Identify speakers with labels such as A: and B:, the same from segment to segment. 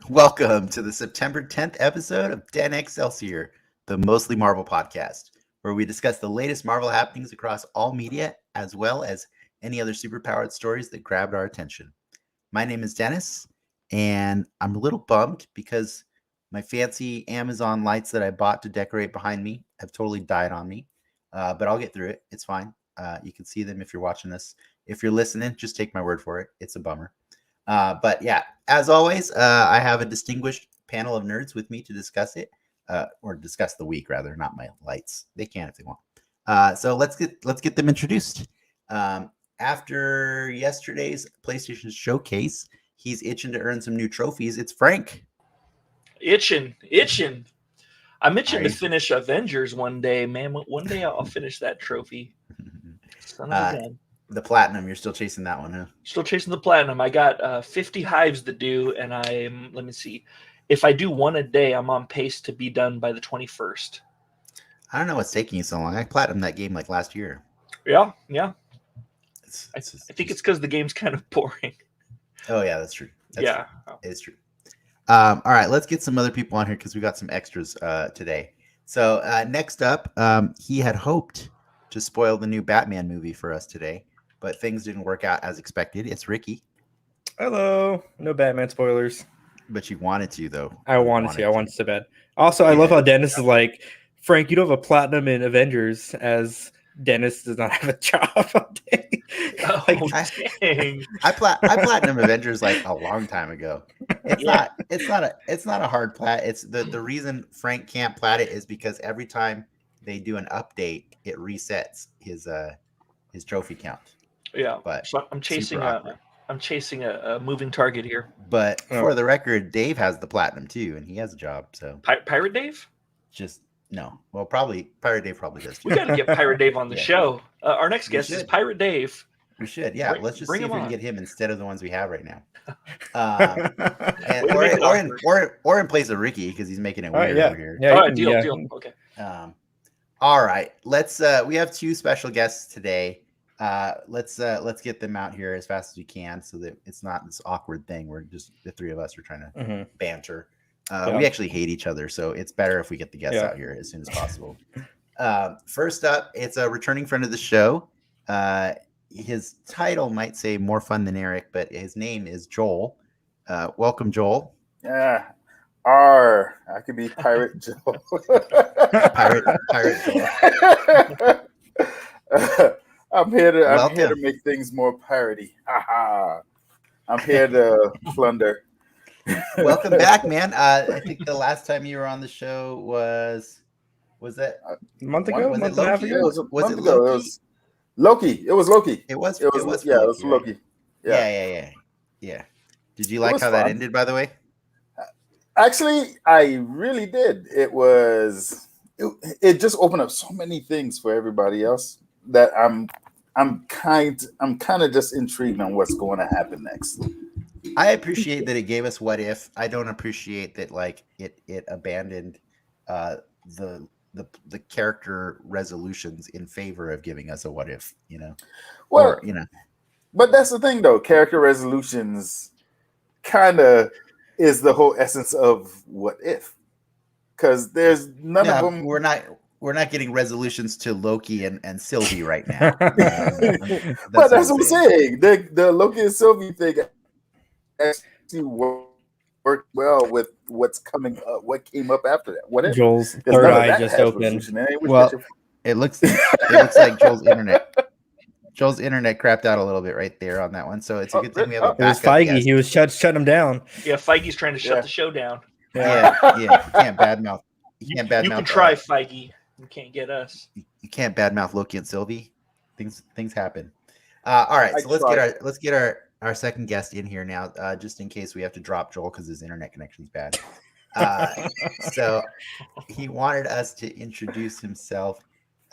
A: Welcome to the September 10th episode of Den Celsior, the Mostly Marvel podcast, where we discuss the latest Marvel happenings across all media, as well as any other superpowered stories that grabbed our attention. My name is Dennis, and I'm a little bummed because my fancy Amazon lights that I bought to decorate behind me have totally died on me, but I'll get through it. It's fine. You can see them if you're watching this. If you're listening, just take my word for it. It's a bummer. But yeah, as always, I have a distinguished panel of nerds with me to discuss it, or discuss the week rather, not my lights. They can if they want. So let's get them introduced. After yesterday's PlayStation showcase, he's itching to earn some new trophies. It's Frank.
B: Itching. I'm itching to finish Avengers one day, man. One day I'll finish that trophy. Son of a gun.
A: The platinum, you're still chasing that one, huh?
B: Still chasing the platinum. I got 50 hives to do, and let me see. If I do one a day, I'm on pace to be done by the 21st.
A: I don't know what's taking you so long. I platinumed that game like last year.
B: Yeah. I think it's because the game's kind of boring.
A: Oh, yeah, that's true. It's true. All right, let's get some other people on here because we got some extras today. So next up, he had hoped to spoil the new Batman movie for us today, but things didn't work out as expected. It's Ricky.
C: Hello. No Batman spoilers.
A: But you wanted to, though.
C: I wanted to so bad. Also, I love how Dennis is like, Frank, you don't have a platinum in Avengers, as Dennis does not have a job all day.
A: I platinum Avengers like a long time ago. It's not a hard plat. It's the reason Frank can't plat it is because every time they do an update, it resets his trophy count.
B: Yeah,
A: but
B: so I'm chasing a moving target here.
A: But for the record, Dave has the platinum too, and he has a job. So
B: Pirate Dave?
A: Just no. Well, probably Pirate Dave probably does too.
B: We got to get Pirate Dave on the show. Our next guest is Pirate Dave.
A: We should, yeah. Let's just see if we can get him instead of the ones we have right now. Or in place of Ricky because he's making it weird over here.
B: Yeah, all right, deal. Okay.
A: All right, let's. We have two special guests today. Let's get them out here as fast as we can so that it's not this awkward thing where just the three of us are trying to banter. We actually hate each other, so it's better if we get the guests out here as soon as possible. First up, it's a returning friend of the show. His title might say more fun than Eric, but his name is Joel. Welcome, Joel.
D: Yeah. I could be Pirate Joel.
A: Pirate Joel.
D: I'm here to make things more piratey. I'm here to plunder.
A: Welcome back, man. I think the last time you were on the show was that
C: a month ago?
D: Was
C: it Loki?
D: It was a month ago. It was Loki. It was Loki.
A: It was
D: Loki.
A: Yeah. Did you like how that ended, by the way?
D: Actually, I really did. It just opened up so many things for everybody else that I'm kind of just intrigued on what's going to happen next.
A: I appreciate that it gave us what if. I don't appreciate that like it abandoned the character resolutions in favor of giving us a what if,
D: Well, but that's the thing though. Character resolutions kind of is the whole essence of what if, because there's none of them.
A: We're not getting resolutions to Loki and Sylvie right now.
D: But that's what I'm saying. The Loki and Sylvie thing actually worked well with what's coming up. What came up after that? What if
C: Joel's third eye just opened?
A: Well, it looks like Joel's internet crapped out a little bit right there on that one, so it's a good thing we have a backup.
C: It was Feige.
A: Guest.
C: He was shutting him down.
B: Yeah, Feige's trying to shut the show down.
A: Yeah. You can't badmouth. You
B: can try, Feige. You can't get us.
A: You can't badmouth Loki and Sylvie. Things happen. All right, so let's get our second guest in here now, just in case we have to drop Joel because his internet connection is bad. So he wanted us to introduce himself.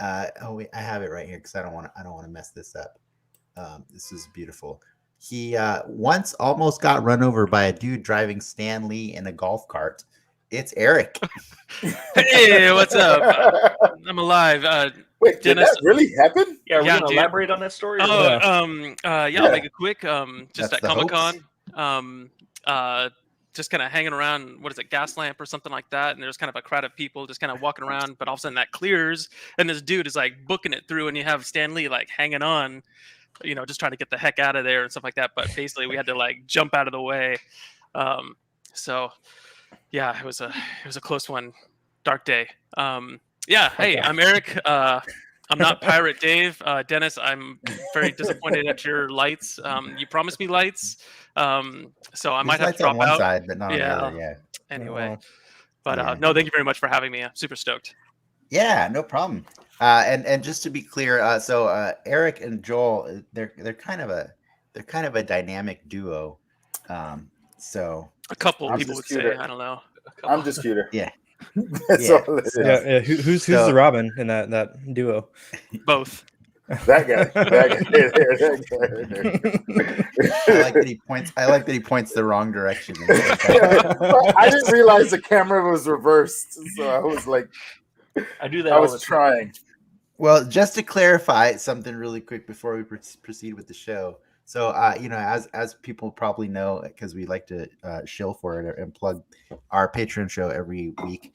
A: Wait, I have it right here because I don't want to mess this up. This is beautiful. He once almost got run over by a dude driving Stan Lee in a golf cart. It's Eric.
E: Hey, what's up? I'm alive.
D: Wait, did
E: Dennis,
D: that really happen?
B: Yeah, we're
E: Yeah,
B: gonna
E: dude.
B: elaborate on that story. or
E: Oh,
B: what?
E: I'll make it quick. Just
A: That's
E: at
A: the
E: Comic
A: hoax?
E: Con, just kind of hanging around. What is it, Gaslamp or something like that? And there's kind of a crowd of people just kind of walking around. But all of a sudden that clears, and this dude is like booking it through, and you have Stan Lee like hanging on, just trying to get the heck out of there and stuff like that. But basically, we had to like jump out of the way. So yeah, it was a close one. Dark day. Hey, I'm Eric. I'm not Pirate Dave. Dennis, I'm very disappointed at your lights. You promised me lights, so I might have to drop
A: on one
E: out.
A: side, but not on the other. Yeah.
E: Anyway,
C: Oh.
E: but no, thank you very much for having me. I'm super stoked.
A: Yeah, no problem. And just to be clear, so Eric and Joel, they're kind of a dynamic duo. So
E: A couple
D: I'm
E: people
D: just
E: would
D: cuter.
E: say, I don't know.
D: I'm just cuter.
A: Yeah.
D: That's
A: Yeah.
D: all it is.
C: Yeah. Who's
A: So-
C: the Robin in that duo?
E: Both.
D: That guy.
A: I like that he points the wrong direction.
D: I didn't realize the camera was reversed, so I was like,
B: I do that.
D: I
B: all
D: was
B: the time.
D: trying.
A: Well, just to clarify something really quick before we proceed with the show. So, as people probably know, because we like to shill for it and plug our Patreon show every week,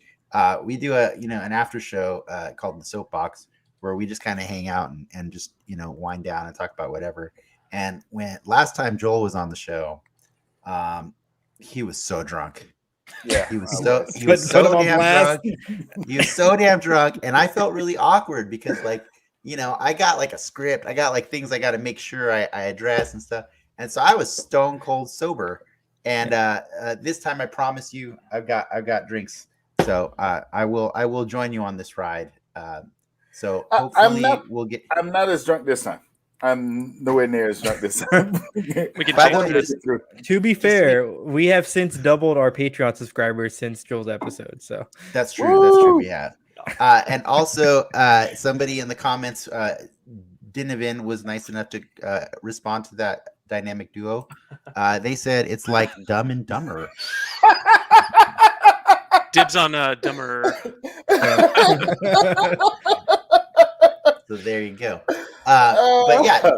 A: we do an after show called the Soapbox, where we just kind of hang out and just wind down and talk about whatever. And when last time Joel was on the show, he was so drunk.
D: Yeah,
A: He was
C: Put
A: so
C: him on
A: damn
C: blast.
A: drunk. He was so damn drunk, and I felt really awkward because, I got like a script. I got like things I got to make sure I address and stuff. And so I was stone cold sober. And this time, I promise you, I've got drinks. So I will join you on this ride. So hopefully we'll get.
D: I'm not as drunk this time. I'm nowhere near as drunk this time.
E: We can
A: By
E: change
A: the way,
E: this.
C: To be fair, we have since doubled our Patreon subscribers since Joel's episode. So
A: That's true. That's true. We have. And also, somebody in the comments, Dinavin, was nice enough to respond to that dynamic duo. They said it's like Dumb and Dumber.
E: Dibs on Dumber.
A: So there you go. But yeah,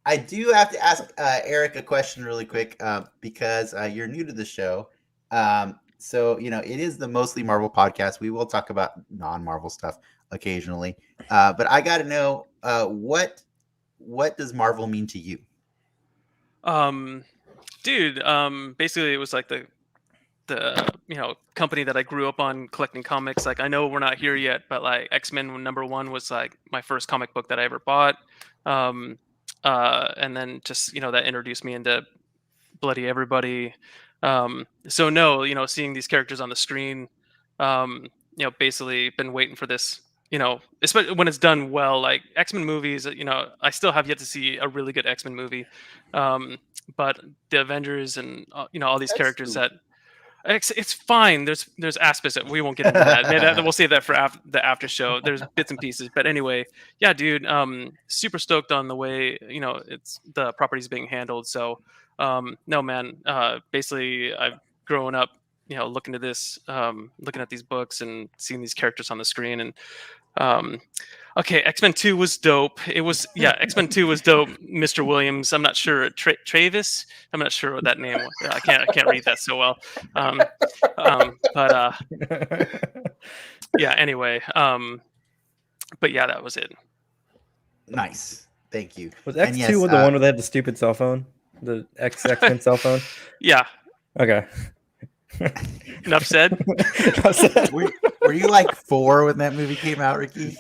A: I do have to ask Eric a question really quick because you're new to the show. So, it is the Mostly Marvel podcast. We will talk about non-Marvel stuff occasionally. But I got to know, what does Marvel mean to you?
E: Dude, basically it was like the company that I grew up on collecting comics. Like, I know we're not here yet, but like X-Men #1 was like my first comic book that I ever bought. And then just, that introduced me into bloody everybody. So no, seeing these characters on the screen, basically been waiting for this, especially when it's done well. Like X-Men movies, I still have yet to see a really good X-Men movie. But the Avengers and all these characters that it's fine. There's aspects that we won't get into that. Maybe we'll save that for the after show. There's bits and pieces, but anyway, yeah, dude, super stoked on the way it's the property's being handled. So no, man, basically I've grown up looking at this, looking at these books and seeing these characters on the screen. And okay, X-Men 2 was dope. X-Men 2 was dope. Mr. Williams, I'm not sure. Travis, I'm not sure what that name was. I can't read that so well. But yeah, anyway, but yeah, that was it.
A: Nice. Thank you.
C: was X2
A: And yes,
C: the one where they had the stupid cell phone? The X-Men cell phone?
E: Yeah,
C: Okay.
E: enough said.
A: Were you like 4 when that movie came out, Ricky?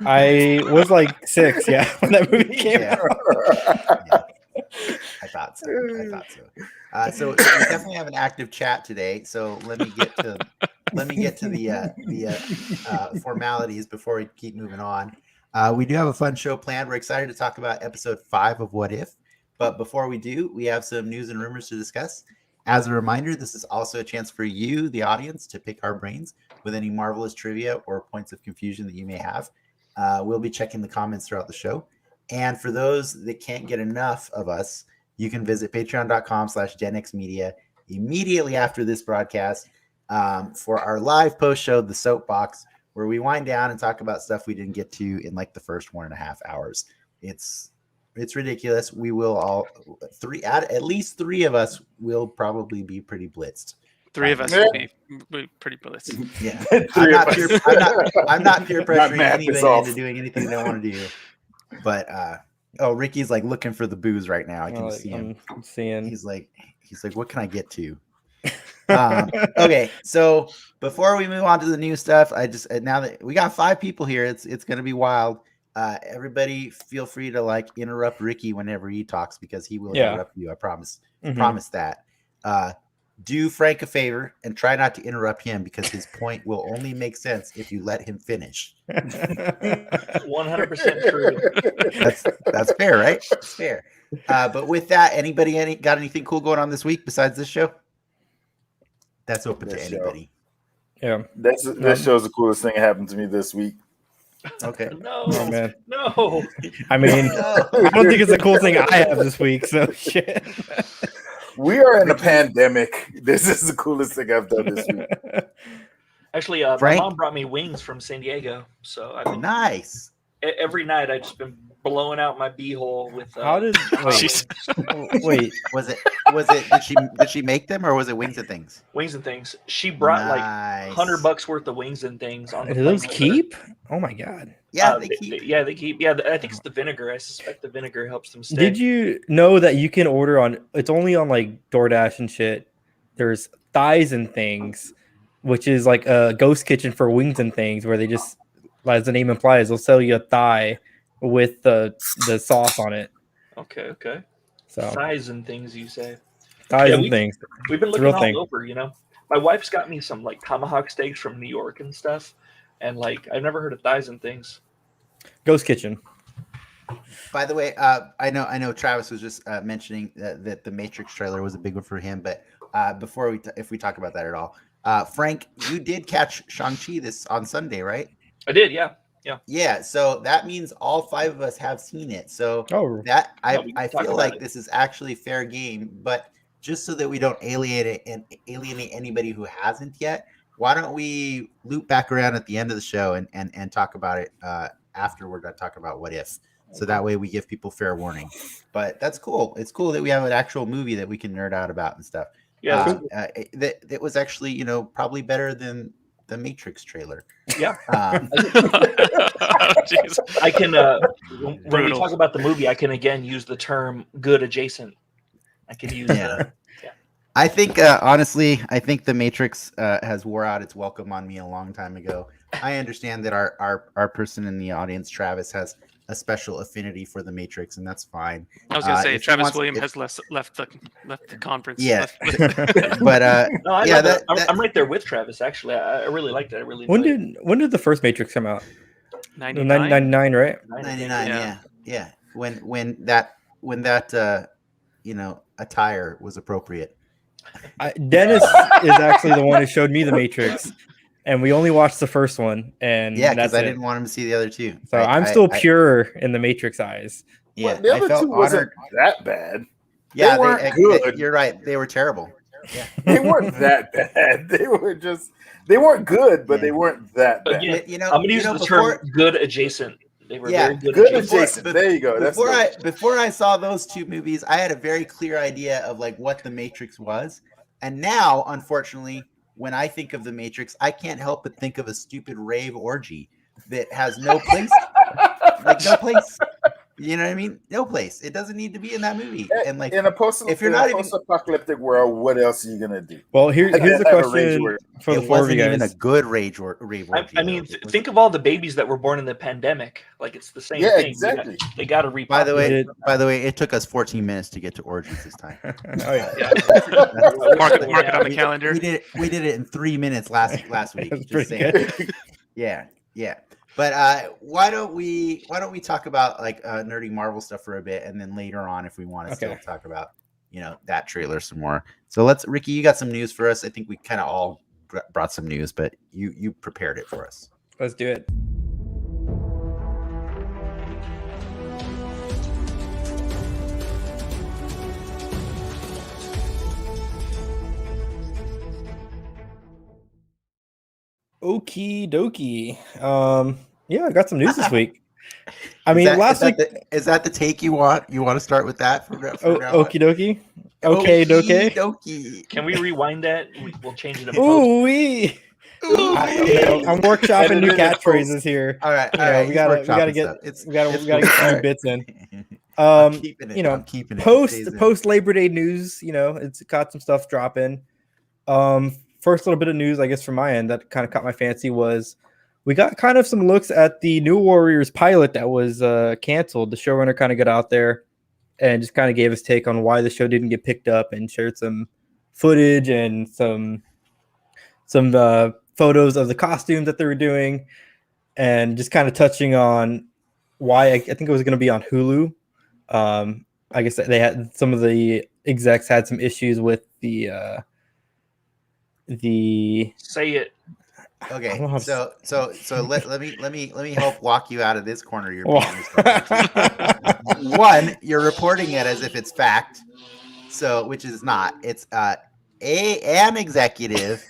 C: I was like 6, yeah, when that movie came
A: Yeah.
C: out.
A: Yeah. I thought so. So we definitely have an active chat today. So let me get to the formalities before we keep moving on. We do have a fun show planned. We're excited to talk about episode 5 of What If. But before we do, we have some news and rumors to discuss. As a reminder, this is also a chance for you, the audience, to pick our brains with any marvelous trivia or points of confusion that you may have. We'll be checking the comments throughout the show. And for those that can't get enough of us, you can visit patreon.com/genxmedia immediately after this broadcast for our live post show, The Soapbox, where we wind down and talk about stuff we didn't get to in like the first 1.5 hours. It's ridiculous. We will at least three of us will probably be pretty blitzed.
E: Three of us will be pretty blitzed.
A: Yeah, I'm not peer pressuring anybody into doing anything they want to do. But Ricky's like looking for the booze right now. I can see him.
C: I'm seeing.
A: He's like, what can I get to? Okay, so before we move on to the new stuff, now that we got 5 people here, it's going to be wild. Everybody feel free to like interrupt Ricky whenever he talks because he will interrupt you. I promise. Promise that. Do Frank a favor and try not to interrupt him because his point will only make sense if you let him finish.
B: 100% true.
A: That's fair, right? That's fair. But with that, anybody got anything cool going on this week besides this show? That's open to anybody.
C: Yeah.
D: That show's the coolest thing that happened to me this week.
A: Okay.
B: No.
C: Oh, man.
B: No.
C: I mean, I don't think it's a cool thing I have this week, so shit.
D: We are in a pandemic. This is the coolest thing I've done this week.
B: Actually, my mom brought me wings from San Diego, so I've been
A: nice.
B: Every night I've just been blowing out my beehole with.
C: How did wait?
A: Was it? Did she make them or was it Wings and Things?
B: Wings and Things. She brought like $100 worth of Wings and Things on.
C: Do those keep? Oh my god!
A: Yeah, they keep.
B: They keep. Yeah, I think it's the vinegar. I suspect the vinegar helps them stay.
C: Did you know that you can order on? It's only on like DoorDash and shit. There's Thighs and Things, which is like a ghost kitchen for Wings and Things, where they just, as the name implies, they'll sell you a thigh with the sauce on it.
B: Okay.
C: So
B: Thighs and Things, you say?
C: Thighs and Things.
B: We've been looking all over, My wife's got me some like tomahawk steaks from New York and stuff, and like I've never heard of Thighs and Things.
C: Ghost Kitchen.
A: By the way, I know Travis was just mentioning that the Matrix trailer was a big one for him, but before if we talk about that at all, Frank, you did catch Shang-Chi on Sunday, right?
B: I did, yeah.
A: Yeah, so that means all 5 of us have seen it. So I feel like this is actually fair game, but just so that we don't alienate anybody who hasn't yet, why don't we loop back around at the end of the show and talk about it after we're done talking about What If. So that way we give people fair warning. But that's cool. It's cool that we have an actual movie that we can nerd out about and stuff.
B: Yeah,
A: that was actually, probably better than the Matrix trailer.
B: Yeah.
E: Oh,
B: I can when we talk about the movie, I can again use the term good adjacent. I can use
A: I think honestly, I think the Matrix has wore out its welcome on me a long time ago. I understand that our person in the audience, Travis, has a special affinity for the Matrix, and that's fine.
E: I was gonna say Travis William has left the conference.
A: Yeah, but
B: I'm right there with Travis. Actually, I really liked it.
C: When did the first Matrix come out? 99, right?
A: 99. Yeah. When that attire was appropriate.
C: Dennis is actually the one who showed me the Matrix. And we only watched the first one, and
A: because I didn't want him to see the other 2.
C: So I'm still pure in the Matrix eyes.
D: Yeah, the other 2 wasn't that bad.
A: Yeah,
D: they weren't good.
A: You're right; they were terrible. Yeah.
D: They weren't that bad. They weren't good, but they weren't that bad.
B: I'm gonna use the term good adjacent. They were very
D: good adjacent. There you go.
A: Before I saw those 2 movies, I had a very clear idea of like what the Matrix was, and now, unfortunately, when I think of the Matrix, I can't help but think of a stupid rave orgy that has no place. No place. You know what I mean? No place. It doesn't need to be in that movie. And like
D: in a post-apocalyptic world, what else are you gonna do?
C: Well, here's the question for the 4 of you guys.
A: Even a good rave orgy.
B: I mean, think of all the babies that were born in the pandemic. Like it's the same thing.
D: Yeah, exactly.
B: They got to repopulate.
A: By the way, it took us 14 minutes to get to orgies this time.
C: Oh yeah.
E: Mark it on the calendar.
A: We did it in 3 minutes last week. Just saying.
C: Good.
A: Yeah. But why don't we talk about like nerdy Marvel stuff for a bit, and then later on, if we want to still talk about that trailer some more. So Ricky, you got some news for us. I think we kind of all brought some news, but you prepared it for us.
C: Let's do it. Okie dokie. Yeah, I got some news this week. I mean, last week
A: is that the take you want? You want to start with that for now?
C: Okie dokie. Okay, dokie.
A: Dokie.
B: Can we rewind that? We'll change it in post.
C: Ooh wee. I'm workshopping new catchphrases here.
A: All right,
C: we gotta get some bits in.
A: I'm keeping it. I'm keeping it.
C: Post Labor Day news. It's got some stuff dropping. First little bit of news, I guess, from my end that kind of caught my fancy was we got kind of some looks at the New Warriors pilot that was canceled. The showrunner kind of got out there and just kind of gave his take on why the show didn't get picked up and shared some footage and some photos of the costumes that they were doing and just kind of touching on why I think it was going to be on Hulu. I guess they had some of the execs had some issues with the
B: say it.
A: Okay, so let me help walk you out of this corner. You're one, you're reporting it as if it's fact, which is not. It's an executive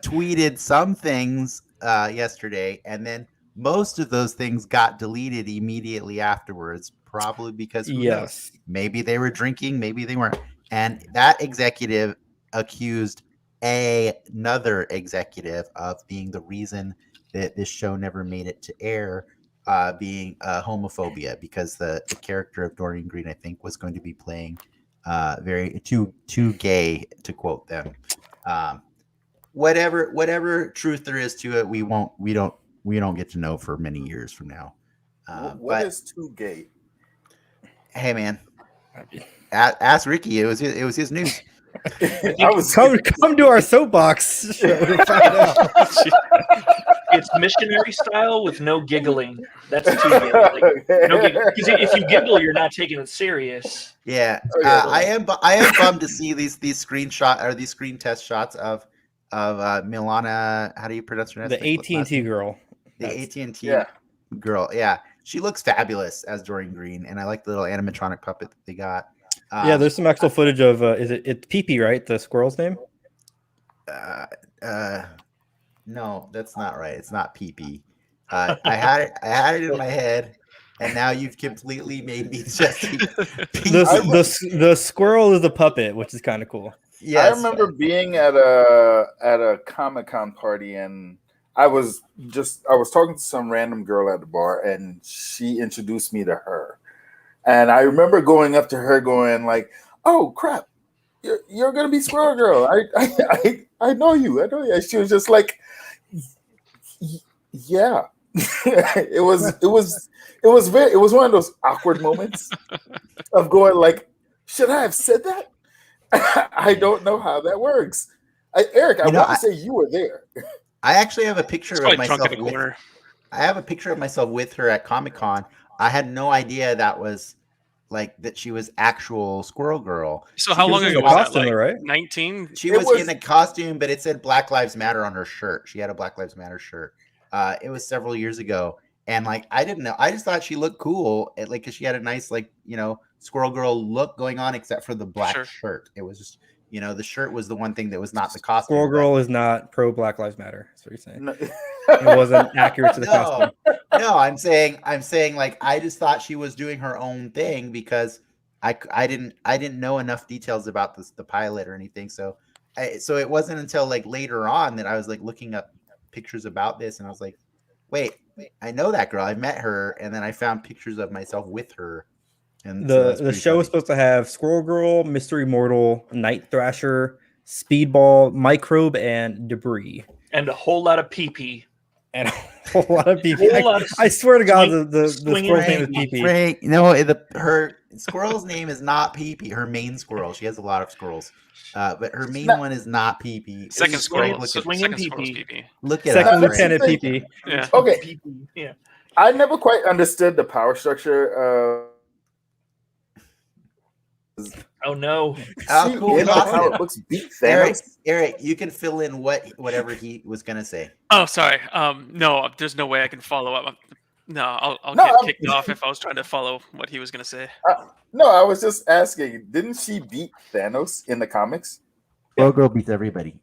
A: tweeted some things yesterday, and then most of those things got deleted immediately afterwards, probably because who knows? Maybe they were drinking, maybe they weren't, and that executive accused another executive of being the reason that this show never made it to air, being homophobia, because the character of Dorian Green, I think, was going to be playing very too gay, to quote them. Whatever truth there is to it, we don't get to know for many years from now.
D: What is too gay?
A: Hey man, ask Ricky. It was his news.
C: Come to our soapbox show to find out.
B: It's missionary style with no giggling. That's too giggling. No giggling. Because if you giggle, you're not taking it serious.
A: Yeah, I am bummed to see these screen test shots of Milana. How do you pronounce her name?
C: The AT&T girl.
A: The AT&T girl. Yeah, she looks fabulous as Dorian Green, and I like the little animatronic puppet that they got.
C: There's some actual footage of it's Pee-Pee, right? The squirrel's name?
A: No, that's not right. It's not Pee-Pee. I had it in my head, and now you've completely made me just
C: the squirrel is a puppet, which is kind of cool.
D: Yes. I remember being at a Comic-Con party, and I was talking to some random girl at the bar, and she introduced me to her. And I remember going up to her going like, "Oh crap, you're gonna be Squirrel Girl. I know you. And she was just like, "Yeah." it was one of those awkward moments of going like, "Should I have said that?" I don't know how that works. Eric, I want to say you were there.
A: I actually have a picture of myself with her at Comic-Con. I had no idea that was that she was actual Squirrel Girl.
E: So how long ago was that? Right? 19?
A: She was in a costume, but it said Black Lives Matter on her shirt. She had a Black Lives Matter shirt. It was several years ago. And I didn't know. I just thought she looked cool. Because she had a nice Squirrel Girl look going on, except for the black shirt. It was just, the shirt was the one thing that was not the costume.
C: Squirrel Girl is not pro Black Lives Matter. That's what you're saying. No. It wasn't accurate to the costume.
A: No, I'm saying I just thought she was doing her own thing because I didn't know enough details about the pilot or anything. So it wasn't until later on that I was looking up pictures about this, and I was like, wait, I know that girl. I met her, and then I found pictures of myself with her. And
C: the show was supposed to have Squirrel Girl, Mystery Mortal, Night Thrasher, Speedball, Microbe, and Debris,
B: and a whole lot of pee-pee.
C: And a whole lot of pee-pee. I swear to God, the squirrel's name is Pee-Pee.
A: Right. Her squirrel's name is not Pee-Pee. Her main squirrel. She has a lot of squirrels. But her main one is not Pee-Pee.
E: Second squirrel.
B: Swinging Pee-Pee.
A: Look at
C: Second Lieutenant Pee-Pee.
E: Yeah.
D: Okay. Yeah. I never quite understood the power structure
B: Oh no!
A: Oh,
D: See,
A: cool.
D: in the
A: Awesome.
D: comic books, beat
A: Eric,
D: Thanos.
A: Eric, you can fill in whatever he was gonna say.
E: Oh, sorry. No, there's no way I can follow up. No, I'll
D: No,
E: get
D: I'm-
E: kicked off if I was trying to follow what he was gonna say.
D: No, I was just asking. Didn't she beat Thanos in the comics?
A: Well, girl beats everybody.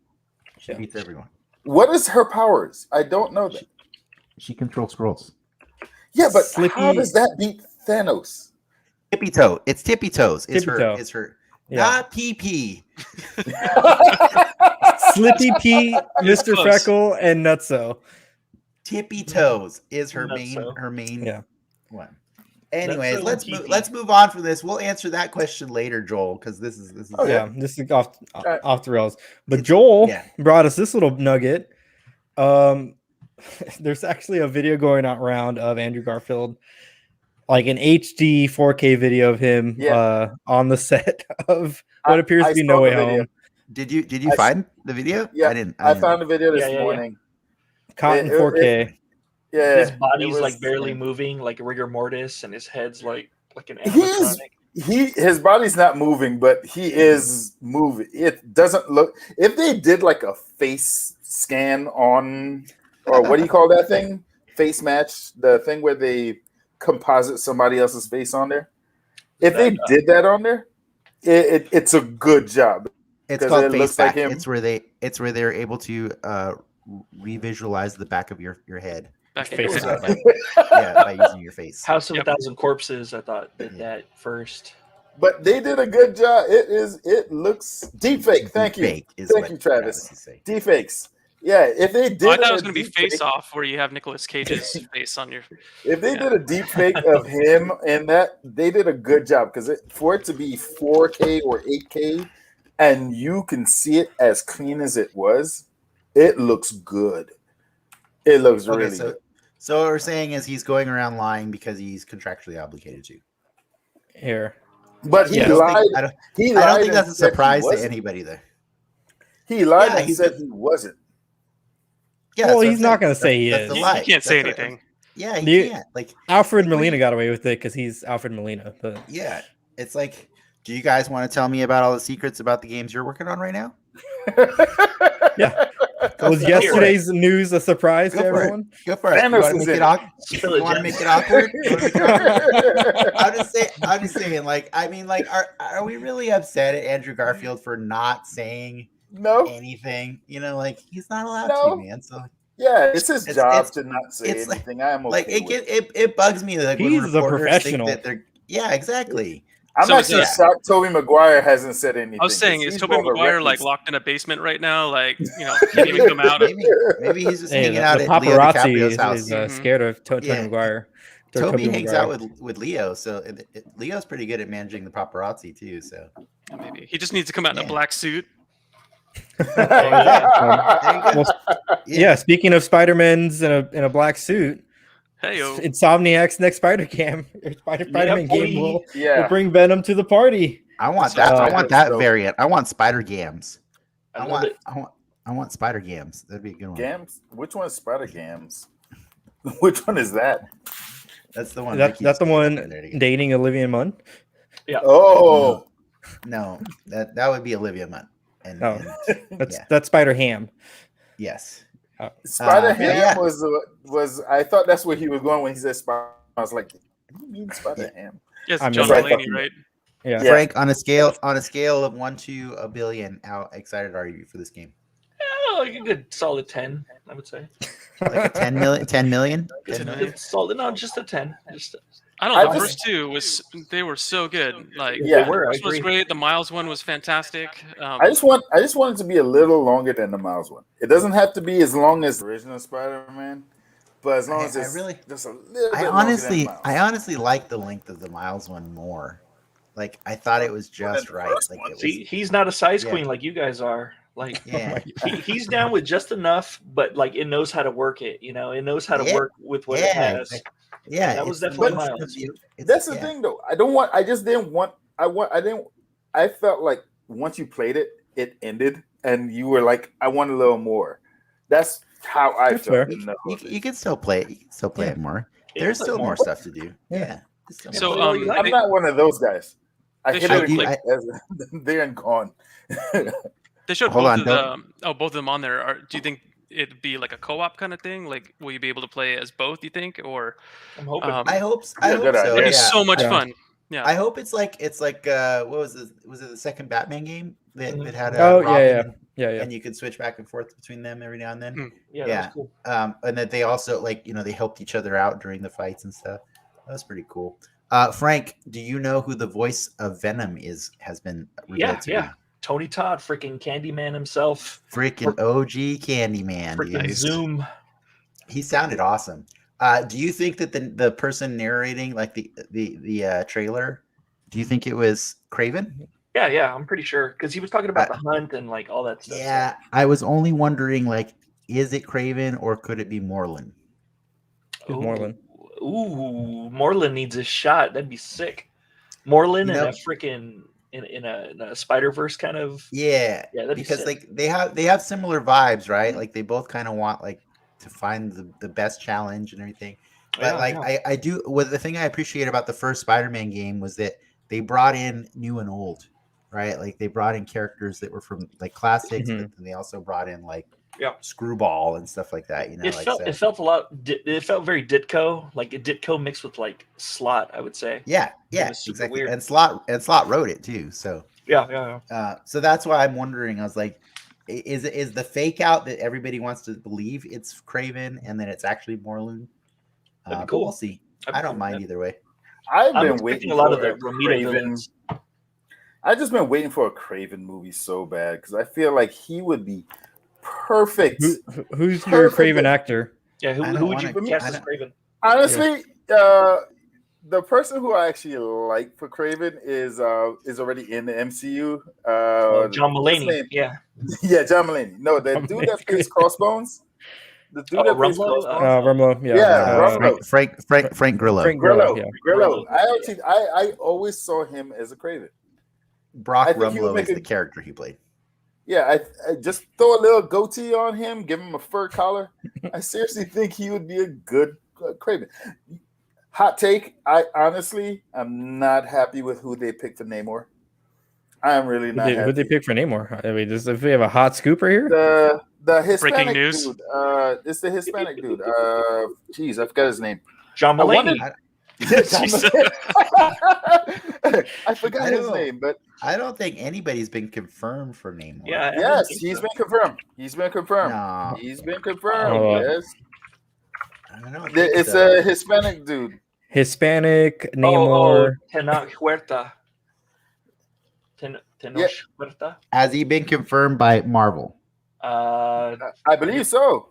A: She
C: Yeah.
A: beats everyone.
D: What is her powers? I don't know that.
A: She controls scrolls.
D: Yeah, but
C: Slippy-
D: how does that beat Thanos?
A: Tippy toe. It's tippy toes. It's
C: Tippy
A: her.
C: toe.
A: It's her.
C: Yeah.
A: Not PP.
C: Slippy P,
E: It's
C: Mr.
E: close.
C: Freckle, and Nutso.
A: Tippy toes is her
B: Not
A: main.
B: so.
A: Her main
C: Yeah.
A: one. Anyways,
B: so
A: let's move on from this. We'll answer that question later, Joel, because this is.
D: Okay.
C: Yeah, this is off
D: Right.
C: off the rails. But Joel
A: yeah.
C: brought us this little nugget. There's actually a video going around of Andrew Garfield, like an HD 4K video of him on the set of what appears to be No
D: saw
C: Way
D: the video.
C: Home.
A: Did you find the video?
D: Yeah,
A: I didn't.
D: I found the video this
B: Yeah, yeah, yeah.
D: morning.
C: Caught in
D: It-
C: 4K.
D: Yeah,
B: His body's
D: it was-
B: like barely moving, like rigor mortis, and his head's like an
D: He's-
B: animatronic.
D: His body's not moving, but he is moving. It doesn't look. If they did like a face scan on, or what do you call that thing? Face match, the thing where they composite somebody else's face on there. If they did that on there, it's a good job.
A: It's
D: 'Cause
A: called
D: it
A: face
D: looks like
A: back.
D: him.
A: It's where they're able to revisualize the back of your head.
E: Back in
C: Face
E: your
C: it.
E: head.
A: By using your face.
B: House of
E: Yep.
B: a Thousand Corpses, I thought did that first.
D: But they did a good job. It looks deep fake. Thank you,
A: Fake is
D: thank
A: what
D: you, Travis.
A: is saying.
D: Deep fakes. Yeah, if they did,
E: Oh, I thought it
D: a
E: was going to be
D: deep
E: Face
D: fake-
E: Off, where you have Nicolas Cage's face on your.
D: If they did a deep fake of him and that, they did a good job because for it to be 4K or 8K, and you can see it as clean as it was, it looks good. It looks
A: Okay,
D: really
A: so
D: good.
A: so what we're saying is he's going around lying because he's contractually obligated to.
C: Here.
D: But he
C: Yeah.
D: lied.
A: I don't
D: He
A: I don't
D: lied
A: think that's a
D: and said he
A: surprise to
D: wasn't.
A: anybody though.
D: He lied
A: Yeah,
D: and
A: he's
D: said
A: a-
D: he wasn't.
A: Yeah,
C: Well,
A: that's what
C: he's
A: I'm
C: not
A: saying.
C: gonna say he
A: That's
C: is.
A: the
E: You,
A: lie.
E: you can't say
A: That's what-
E: anything.
A: Yeah,
C: Do you-
A: he can't. Like
C: Alfred
A: Like, we-
C: Molina got away with it because he's Alfred Molina. But
A: yeah, it's like, do you guys want to tell me about all the secrets about the games you're working on right now?
C: yeah,
A: Go
C: was
A: for it.
C: yesterday's news a surprise
A: Go
C: to
A: for it.
C: everyone?
A: Go for it.
D: Thanos
A: You want to
D: is
A: make
D: in
A: it
D: it.
A: awkward?
B: Spill
A: You
B: it,
A: want to
B: Jen.
A: make it awkward? You wanna make it awkward? I'm just saying, like, I mean, like, are we really upset at Andrew Garfield for not saying
D: No.
A: anything? You know, like he's not allowed
D: No.
A: to, man. So
D: Yeah, it's his
A: It's-
D: job
A: it's-
D: to not say
A: it's like-
D: anything. I am okay
A: like
D: with
A: it bugs me that when
C: He's a
A: reporters
C: professional.
A: think that they're exactly.
D: I'm
E: So
D: actually
E: is that-
D: shocked Tobey Maguire hasn't said anything.
E: I was saying,
D: 'cause
E: is
D: he's
E: Tobey
D: more of a
E: Maguire like
D: recluse.
E: locked in a basement right now? Like, can't even come out.
A: Maybe he's just
C: Hey,
A: hanging
C: the
A: out at Leo
C: paparazzi
A: DiCaprio's
C: is,
A: house.
C: is scared of Tobey
A: Yeah.
C: Maguire.
A: Toby hangs out with Leo, so Leo's pretty good at managing the paparazzi too. So
E: Maybe he just needs to come out in a
A: Yeah.
E: black suit.
C: Well, yeah. Speaking of Spider-Man's in a black suit,
E: Hey yo,
C: Insomniac's next Spider-Man Spider-Man game will
D: Yeah,
C: bring Venom to the party.
A: I want
E: That's
A: that.
C: what
A: I want
D: I
A: that
D: hope.
A: variant. I want Spider Gams.
B: I
A: I
B: love
A: want.
B: it.
A: I want Spider Gams. That'd be a good one.
D: Gams. Which one is Spider Gams? Which one is that?
A: That's the one.
C: That's
A: Ricky's
C: the
A: putting
C: one
A: there together.
C: dating Olivia Munn.
D: Oh,
A: No, that would be Olivia Munn. And,
C: Oh.
A: and
C: That's Spider Ham.
A: yes.
D: Spider
A: but
D: Ham
A: yeah.
D: was. I thought that's where he was going when he said Spider. I was like, what do you mean Spider Ham?
E: yes,
C: I'm
E: John
C: just-
E: Mulaney, right?
C: Yeah.
D: Yeah.
A: Frank, on a scale of 1 to a billion, how excited are you for this game?
B: Oh, like a good solid 10, I would say.
A: Like a 10 million? 10 million? 10
B: Just
A: million?
B: a solid, no, just a 10. Just
E: I don't
D: I
E: know. The
D: just-
E: first two they were so good. Like,
D: Yeah.
B: They were, I
E: this was
B: agree.
E: great. The Miles one was fantastic.
D: I just want it to be a little longer than the Miles one. It doesn't have to be as long as the original Spider-Man, but as long as
A: I
D: it's
A: really-
D: just a little bit
A: I
D: longer than Miles.
A: honestly like the length of the Miles one more. Like I thought it was just right. Like it was,
B: see, he's not a size
A: Yeah.
B: queen like you guys are. Like
A: yeah,
B: he's down with just enough, but like it knows how to work it. It knows how to
A: Yeah.
B: work with what it
A: Yeah,
B: has.
A: yeah.
B: That was
A: it's-
B: definitely
A: it's-
B: Miles.
A: it's-
D: That's the
A: yeah.
D: thing, though. I just didn't want. I felt like once you played it, it ended, and you were like, I want a little more. That's how I
C: That's
D: felt.
C: fair.
D: in the whole thing.
A: You can still play it. You can still play
C: Yeah.
A: it more.
B: Yeah,
A: There's
B: but
A: still more stuff to do. Yeah.
C: Yeah.
A: There's still
E: So,
A: more.
B: you like
D: I'm not one of those guys. I
E: They
D: hit
E: showed,
D: it
E: like-
D: they're and gone.
E: They showed
A: Hold
E: both
A: on,
E: of them. Oh, both of them on there. Do you think it'd be like a co-op kind of thing? Like, will you be able to play as both? You think, or
B: I'm hoping.
A: I hope
D: Yeah, good
A: so.
D: idea.
E: it'd be
A: Yeah.
E: so much
C: Yeah.
E: fun. Yeah.
A: I hope it's like what was it? Was it the second Batman game that
B: Mhm.
A: had
C: Oh
A: Robin
C: yeah.
A: and you could switch back and forth between them every now and then?
E: Mm.
B: Yeah,
A: Yeah.
B: that was cool.
A: And that they also they helped each other out during the fights and stuff. That's pretty cool. Frank, do you know who the voice of Venom has been revealed to be?
B: Tony Todd, freaking Candyman himself.
A: Freaking OG Candyman,
B: Freaking
A: dude.
E: Nice.
B: Zoom.
A: He sounded awesome. Do you think that the person narrating like the trailer, do you think it was Craven?
B: Yeah, I'm pretty sure because he was talking about the hunt and like all that stuff.
A: Yeah, I was only wondering like, is it Craven or could it be Moreland?
C: Who's Moreland?
B: Ooh, Moreland needs a shot. That'd be sick. Moreland and a freaking in a Spider-Verse kind of.
A: Yeah,
B: that'd
A: because
B: be sick.
A: like they have similar vibes, right? Like they both kind of want like to find the best challenge and everything. But I do. Well, the thing I appreciate about the first Spider-Man game was that they brought in new and old, right? Like they brought in characters that were from like classics, but then they also brought in like Screwball and stuff like that.
B: It felt a lot. It felt very Ditko, like a Ditko mixed with like Slot. I would say.
A: Yeah, exactly. Weird. And Slot wrote it too. So
B: yeah.
A: So that's why I'm wondering. I was like, is the fake out that everybody wants to believe it's Craven and then it's actually Moreland?
B: That'd be cool.
A: We'll see. I don't mind either way.
D: I've been waiting
B: a lot of
D: for
B: the Romita villains.
D: I've just been waiting for a Craven movie so bad because I feel like he would be perfect.
C: Who's your Craven actor?
B: Yeah, who would you cast as Craven?
D: Honestly, the person who I actually like for Craven is already in the MCU.
B: John Mulaney. Yeah,
D: John Mulaney. No, the dude that plays Crossbones. The dude that plays Crossbones.
C: Rumlow.
A: Frank Grillo.
D: Grillo. I always saw him as a Craven.
A: Brock Rumlow is the character he played.
D: Yeah, I just throw a little goatee on him, give him a fur collar. I seriously think he would be a good Craven. Hot take. I'm not happy with who they picked for Namor. I'm really not happy.
C: Who they pick for Namor? I mean, if we have a hot scooper here?
D: The Hispanic
E: breaking news.
D: dude. It's the Hispanic dude. Jeez, I forgot his name.
B: John Mulaney.
D: I forgot his name, but
A: I don't think anybody's been confirmed for Namor.
B: Yeah.
D: Yes, he's been confirmed. He's been confirmed.
A: No.
D: He's been confirmed. Yes.
A: I don't
D: It's a Hispanic dude.
C: Hispanic Namor.
B: Tenoch Huerta. Tenoch Huerta.
A: Has he been confirmed by Marvel?
D: I believe so.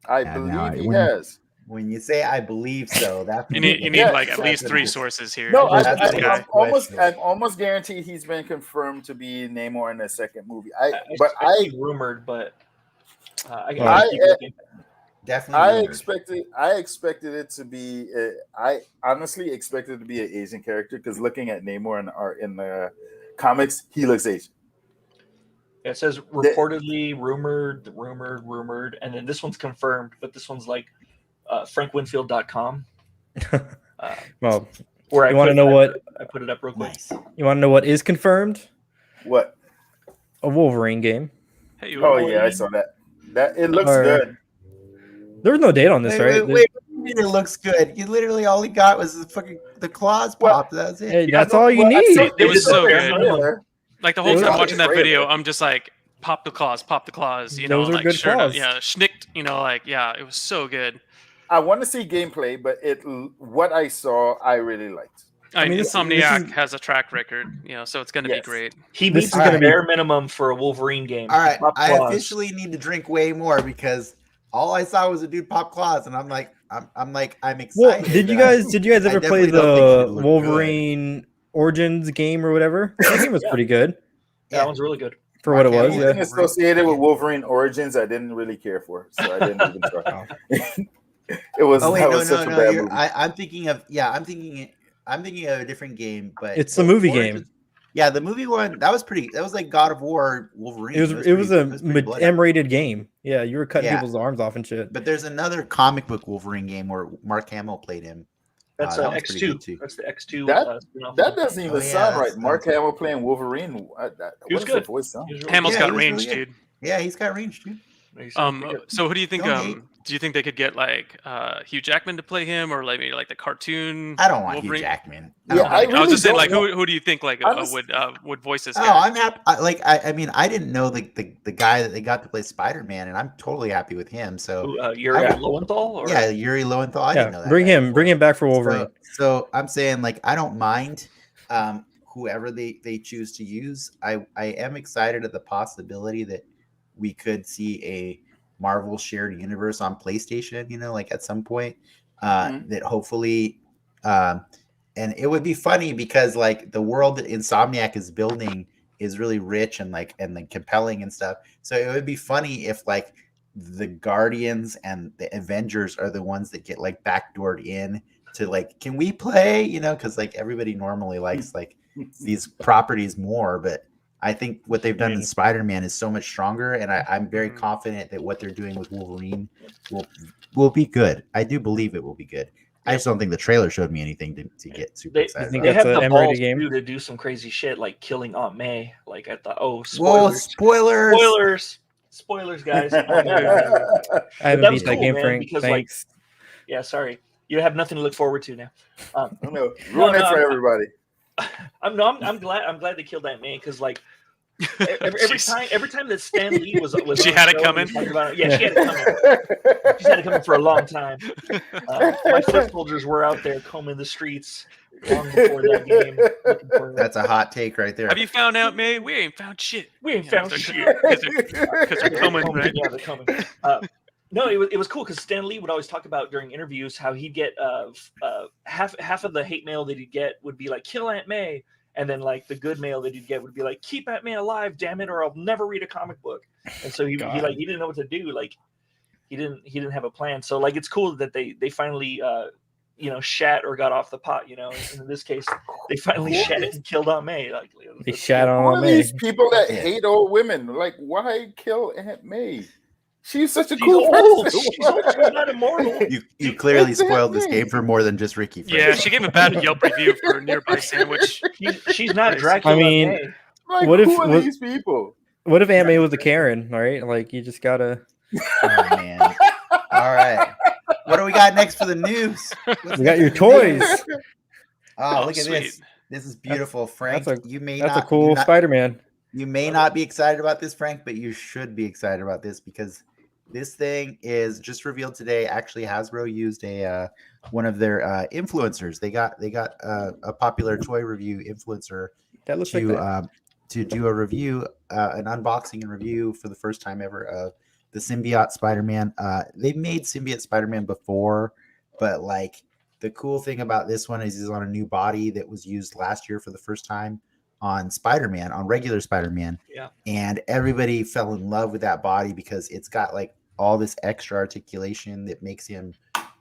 D: I believe he has.
A: When you say "I believe so," that
E: you need like at least 3 sources here.
D: No, I'm almost guaranteed he's been confirmed to be Namor in the second movie. I
B: rumored, but
A: definitely.
D: I expected it to be. I honestly expected it to be an Asian character because looking at Namor in the comics, he looks Asian.
B: It says reportedly, rumored, and then this one's confirmed, but this one's like frankwinfield.com.
C: Well,
B: where
C: you want to know what
B: I put it up real quick.
A: Nice.
C: You want to know what is confirmed?
D: What?
C: A Wolverine game.
E: Hey,
D: yeah, I saw that. It looks good.
C: There's no date on this, right?
A: Wait, it looks good. You literally all he got was the claws popped. That's it.
C: Hey, that's all you need.
E: It was so good. Like the whole time
D: Those
E: watching that
D: are
E: video, I'm just like, pop the claws. You know,
C: Those are
E: like
C: good claws.
E: schnicked. You know, like it was so good.
D: I want to see gameplay, but what I saw, I really liked.
E: I mean, Insomniac has a track record, so it's going to be great.
B: He meets the bare minimum for a Wolverine game.
A: All right, I officially need to drink way more because all I saw was a dude pop claws, and I'm excited.
C: Well, did you guys ever play the Wolverine Origins game or whatever? That game was pretty good.
B: That one's really good.
C: For what it was,
D: Anything associated with Wolverine Origins, I didn't really care for, so I didn't even try. It was.
A: Oh wait,
D: no, such a bad movie.
A: I'm thinking of a different game, but
C: it's the movie game.
A: Yeah, the movie one that was pretty. That was like God of War Wolverine.
C: It was a M-rated game. Yeah, you were cutting people's arms off and shit.
A: But there's another comic book Wolverine game where Mark Hamill played him.
B: That's
A: that one's pretty
B: X2.
A: good, too.
B: That's the X2.
D: That doesn't even sound right.
A: that's
D: Mark Hamill playing Wolverine.
B: He was
D: What
B: good.
D: the voice sound?
E: Hamill's
A: Yeah,
E: got
A: he was
E: range,
A: really good.
E: dude.
A: Yeah, he's got range, dude.
E: So who do you think?
A: Don't hate.
E: Do you think they could get like Hugh Jackman to play him, or like maybe like the cartoon?
A: I don't want
E: Wolverine?
A: Hugh Jackman.
E: I was just saying, like, who do you think like would voice this guy?
A: Oh, I'm happy. I mean, I didn't know the guy that they got to play Spider-Man, and I'm totally happy with him. So
B: Yuri Lowenthal? Or?
A: Yeah, Yuri Lowenthal. I didn't know that.
C: Bring him back for Wolverine.
A: So I'm saying, like, I don't mind whoever they choose to use. I am excited at the possibility that we could see a Marvel shared universe on PlayStation, like at some point, that hopefully, and it would be funny because like the world that Insomniac is building is really rich and compelling and stuff. So it would be funny if like the Guardians and the Avengers are the ones that get like backdoored in to like, can we play, because like everybody normally likes like these properties more, but I think what they've done in Spider-Man is so much stronger, and I'm very confident that what they're doing with Wolverine will be good. I do believe it will be good. I just don't think the trailer showed me anything to get super excited about.
B: They have the balls to do some crazy shit, like killing Aunt May. Like I thought, spoilers!
A: Whoa,
B: spoilers, guys!
C: I haven't beat that game, Frank.
B: Because
C: Thanks.
B: Sorry, you have nothing to look forward to now.
D: Ruin it for everybody.
B: I'm glad they killed Aunt May because like every time that Stan Lee was
E: she had it coming.
B: She had it coming. She's had it coming for a long time. My foot soldiers were out there combing the streets long before that game.
A: That's a hot take right there.
E: Have you found out, May? We ain't found shit.
B: We ain't found shit
E: because they're coming, right?
B: Yeah, they're coming. No, it was cool because Stan Lee would always talk about during interviews how he'd get half of the hate mail that he'd get would be like kill Aunt May, and then like the good mail that he'd get would be like keep Aunt May alive, damn it, or I'll never read a comic book. And so he didn't know what to do, like he didn't have a plan. So like it's cool that they finally shat or got off the pot. In this case they finally shat and killed Aunt May. Like
C: they shat on Aunt
D: May.
C: These
D: people that hate old women, like why kill Aunt May? She's such a cool person.
B: She's not immortal.
A: You clearly spoiled this game for more than just Ricky.
E: Yeah, she gave a bad Yelp review for a nearby sandwich.
B: She's not Dracula.
C: I mean,
D: like,
C: what
D: if these people?
C: What if Aunt May was a Karen? All right, like you just gotta.
A: Oh man! All right, what do we got next for the news?
C: We got your toys.
A: Oh, look at
E: sweet.
A: this! This is beautiful, Frank.
C: That's
A: a
C: cool Spider-Man.
A: You may not be excited about this, Frank, but you should be excited about this because this thing is just revealed today. Actually, Hasbro used one of their influencers. They got a popular toy review influencer to do a review, an unboxing and review for the first time ever of the Symbiote Spider-Man. They've made Symbiote Spider-Man before, but like the cool thing about this one is he's on a new body that was used last year for the first time on Spider-Man, on regular Spider-Man.
B: Yeah.
A: And everybody fell in love with that body because it's got like all this extra articulation that makes him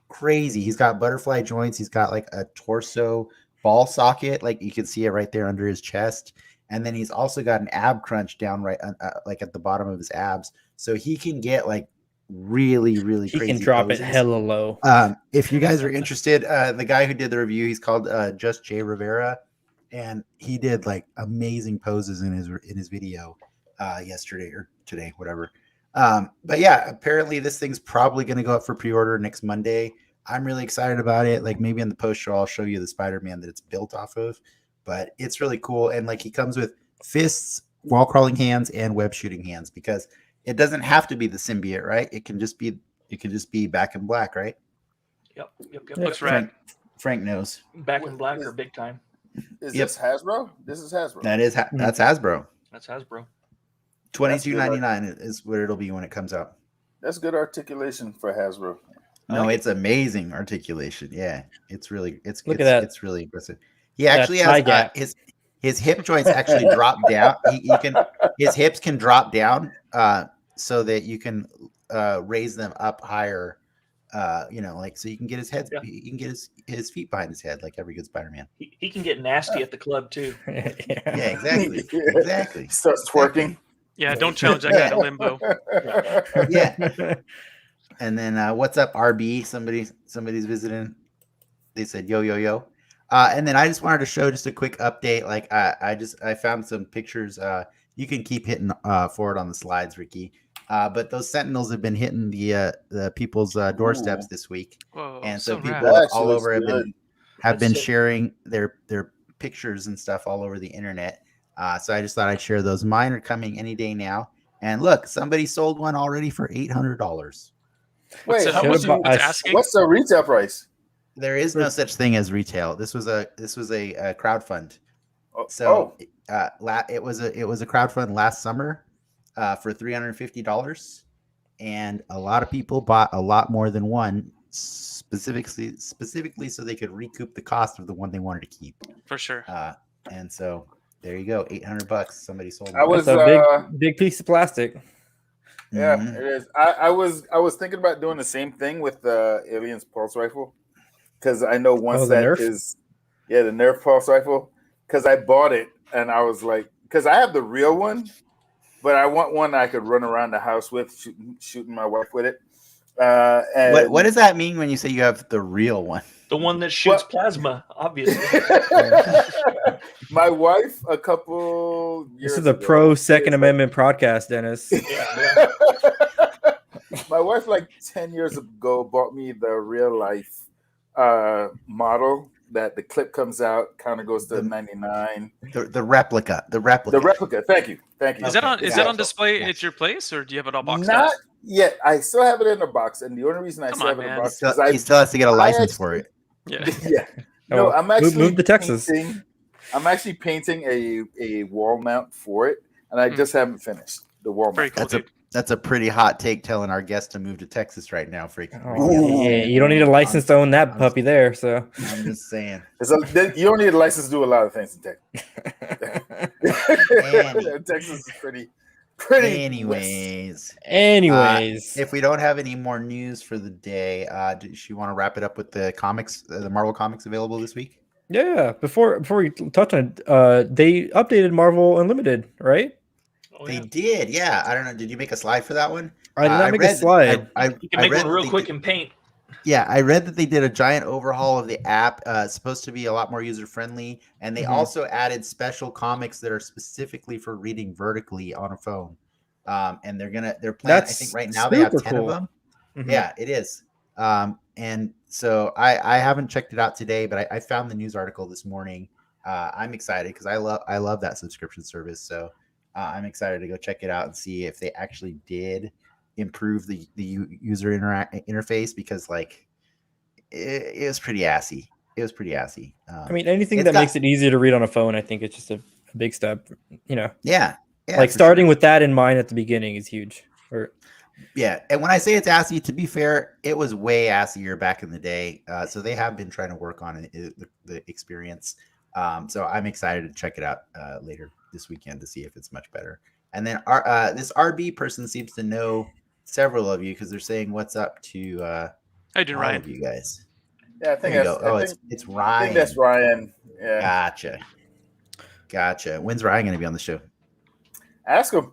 A: crazy. He's got butterfly joints. He's got like a torso ball socket. Like you can see it right there under his chest. And then he's also got an ab crunch down right like at the bottom of his abs. So he can get like really, really crazy.
C: He can drop
A: poses.
C: it hella low.
A: If you guys are interested, the guy who did the review, he's called Just Jay Rivera. And he did like amazing poses in his video yesterday or today, whatever. But yeah, apparently this thing's probably going to go up for pre-order next Monday. I'm really excited about it. Like maybe in the post show, I'll show you the Spider-Man that it's built off of, but it's really cool. And like he comes with fists, wall crawling hands, and web shooting hands because it doesn't have to be the symbiote, right? It can just be Back in Black, right?
B: Yep.
E: Looks right.
A: Frank knows.
B: Back in Black or big time.
D: Is this Hasbro? This is Hasbro.
A: That's Hasbro.
B: That's Hasbro.
A: $22.99 is what it'll be when it comes out.
D: That's good articulation for Hasbro.
A: No, it's amazing articulation. Yeah, it's really it's really impressive. He actually has his hip joints actually drop down. His hips can drop down so that you can raise them up higher. Like so you can get his head. Yeah. You can get his feet behind his head like every good Spider-Man.
B: He can get nasty at the club too.
A: Yeah, exactly. Exactly.
D: He starts twerking.
E: Yeah, don't challenge that guy to limbo.
A: Yeah. And then what's up, RB? Somebody's visiting. They said yo yo yo. And then I just wanted to show just a quick update. Like I found some pictures. You can keep hitting forward on the slides, Ricky. But those sentinels have been hitting the people's doorsteps this week,
E: Whoa,
A: and so
E: so
A: people
E: rad.
D: That
A: all
D: looks
A: over
D: good.
A: have been
B: That's sick.
A: sharing their pictures and stuff all over the internet. So I just thought I'd share those. Mine are coming any day now. And look, somebody sold one already for $800.
E: What's
D: Wait,
E: it,
D: how much?
E: what's asking?
D: What's the retail price?
A: There is no such thing as retail. This was a crowdfund.
D: Oh,
A: So it was a crowdfund last summer for $350, and a lot of people bought a lot more than one, specifically so they could recoup the cost of the one they wanted to keep.
E: For sure.
A: And so there you go, $800. Somebody sold.
D: I was
C: That's a big piece of plastic.
D: Yeah,
A: Mhm.
D: it is. I was thinking about doing the same thing with the Alien's pulse rifle, because I know once
C: the
D: that
C: Nerf?
D: is, the Nerf pulse rifle. Because I bought it and I was like, because I have the real one, but I want one I could run around the house with, shooting my wife with it. And
A: What does that mean when you say you have the real one?
B: The one that shoots plasma, obviously.
D: my wife a couple years
C: This is a
D: ago,
C: pro Second Amendment podcast, Dennis.
B: Yeah.
D: My wife, like 10 years ago, bought me the real life model that the clip comes out, kind of goes to 99.
A: The replica. The replica.
D: Thank you.
E: Is that on display at your place, or do you have it all boxed
D: Not
E: up?
D: yet. I still have it in a box, and the only reason I
E: Come
D: still
E: on,
D: have it in a
E: man.
D: box
A: He
D: is
A: still has to get a license for it.
E: Yeah.
D: Yeah. No, I'm actually
C: move to Texas.
D: I'm actually painting a wall mount for it, and I just haven't finished the wall
E: Very
D: mount.
E: cool, dude.
A: That's a pretty hot take, telling our guest to move to Texas right now.
C: Yeah, you don't need a license to own that puppy there. So
A: I'm just saying.
D: You don't need a license to do a lot of things in Texas. Texas is pretty.
A: Anyways, if we don't have any more news for the day, does she want to wrap it up with the comics, the Marvel comics available this week?
C: Yeah. Before we touch on it, they updated Marvel Unlimited, right?
A: They did, yeah. I don't know. Did you make a slide for that one?
C: I did not make a slide.
B: You can make one real quick in Paint.
A: Yeah, I read that they did a giant overhaul of the app. It's supposed to be a lot more user friendly, and they also added special comics that are specifically for reading vertically on a phone. And they're planning. I think right now they have 10 of them. Yeah, it is. And so I haven't checked it out today, but I found the news article this morning. I'm excited because I love that subscription service. So I'm excited to go check it out and see if they actually did improve the user interface, because like it was pretty assy. It was pretty assy.
C: I mean, anything that makes it easier to read on a phone, I think it's just a big step. Yeah, like starting with that in mind at the beginning is huge.
A: Yeah, and when I say it's assy, to be fair, it was way assier back in the day. So they have been trying to work on the experience. So I'm excited to check it out later this weekend to see if it's much better. And then this RB person seems to know several of you, because they're saying what's up to
E: how you doing,
A: all
E: Ryan?
A: of you guys.
D: Yeah, I think
A: it's Ryan.
D: I think that's Ryan. Yeah.
A: Gotcha. When's Ryan going to be on the show?
D: Ask him.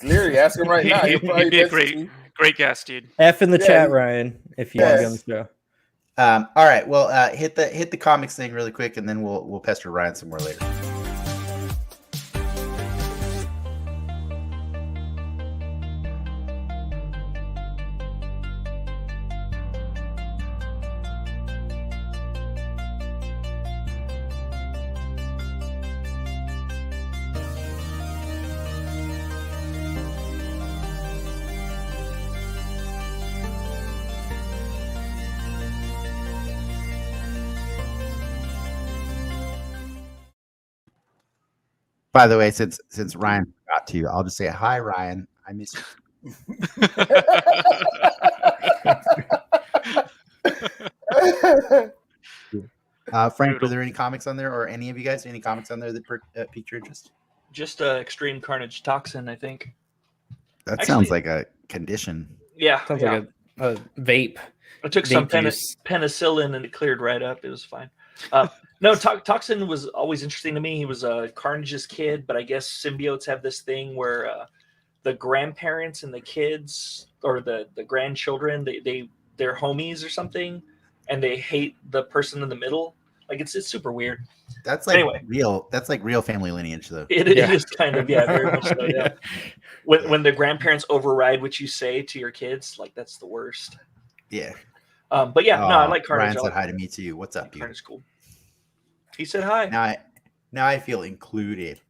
D: Literally, ask him right now.
E: He'd be a great guest, dude.
C: F in the chat, Ryan, if you want to be on the show.
A: All right. Well, hit the comics thing really quick, and then we'll pester Ryan some more later. By the way, since Ryan forgot to, I'll just say hi, Ryan. I miss you. Frank, were there any comics on there, or any of you guys, any comics on there that piqued your interest?
B: Just Extreme Carnage Toxin, I think.
A: That sounds like a condition.
B: Yeah.
C: Sounds like a vape.
B: I took some penicillin and it cleared right up. It was fine. No, Toxin was always interesting to me. He was Carnage's kid, but I guess symbiotes have this thing where the grandparents and the kids, or the grandchildren, they're homies or something. and they hate the person in the middle. Like it's super weird.
A: That's like
B: Anyway.
A: real family lineage, though.
B: It is kind of, very much so. Yeah. When the grandparents override what you say to your kids, like that's the worst.
A: Yeah.
B: But yeah, no, I like Carnage.
A: Ryan said hi to me too. What's up, dude?
B: Carnage is cool. He said hi.
A: Now I feel included.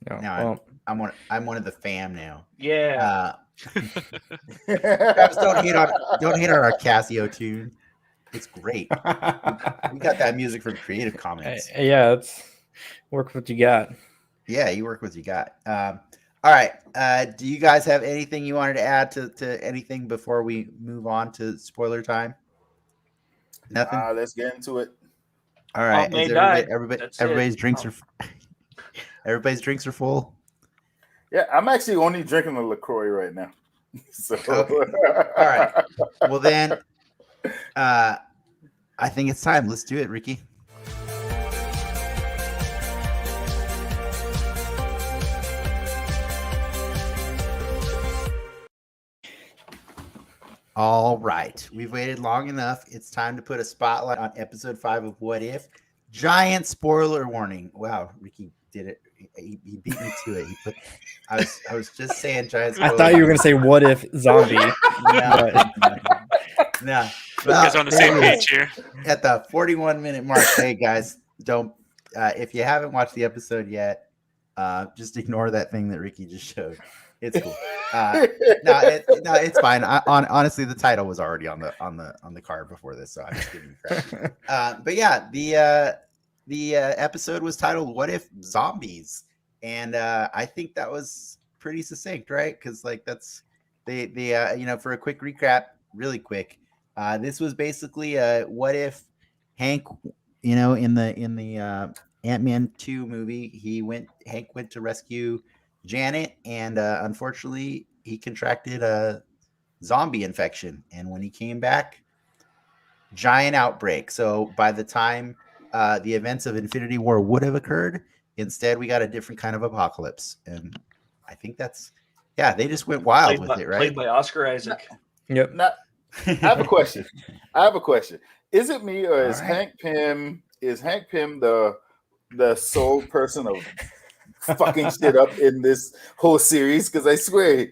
C: No,
A: Now I'm one of the fam now.
B: Yeah.
A: Travis, don't hate on our Casio tune. It's great. We got that music from Creative Commons.
C: Yeah, it's work with what you got.
A: Yeah, you work with what you got. All right. Do you guys have anything you wanted to add to anything before we move on to spoiler time? Nothing.
D: Let's get into it.
A: All right. Everybody's drinks are everybody's drinks are full.
D: Yeah, I'm actually only drinking a LaCroix right now. So
A: okay. All right. Well then, I think it's time. Let's do it, Ricky. All right. We've waited long enough. It's time to put a spotlight on episode 5 of What If. Giant spoiler warning. Wow, Ricky did it. He beat me to it. I was just saying giant spoiler.
C: I thought you were going to say what if zombie.
A: No.
E: You guys are on the same page here.
A: At the 41-minute mark. Hey, guys, don't. If you haven't watched the episode yet, just ignore that thing that Ricky just showed. It's cool. No, it's fine. Honestly, the title was already on the card before this, so I'm just giving you credit. But yeah, the episode was titled "What If Zombies," and I think that was pretty succinct, right? Because like that's for a quick recap, really quick. This was basically what if Hank, in the Ant-Man 2 movie, Hank went to rescue Janet, and unfortunately he contracted a zombie infection, and when he came back, giant outbreak. So by the time the events of Infinity War would have occurred, instead we got a different kind of apocalypse. And I think they just went wild with it, right?
B: Played by Oscar Isaac.
C: Yep.
D: I have a question. Is it me, or is Hank Pym the sole person of fucking shit up in this whole series? Because I swear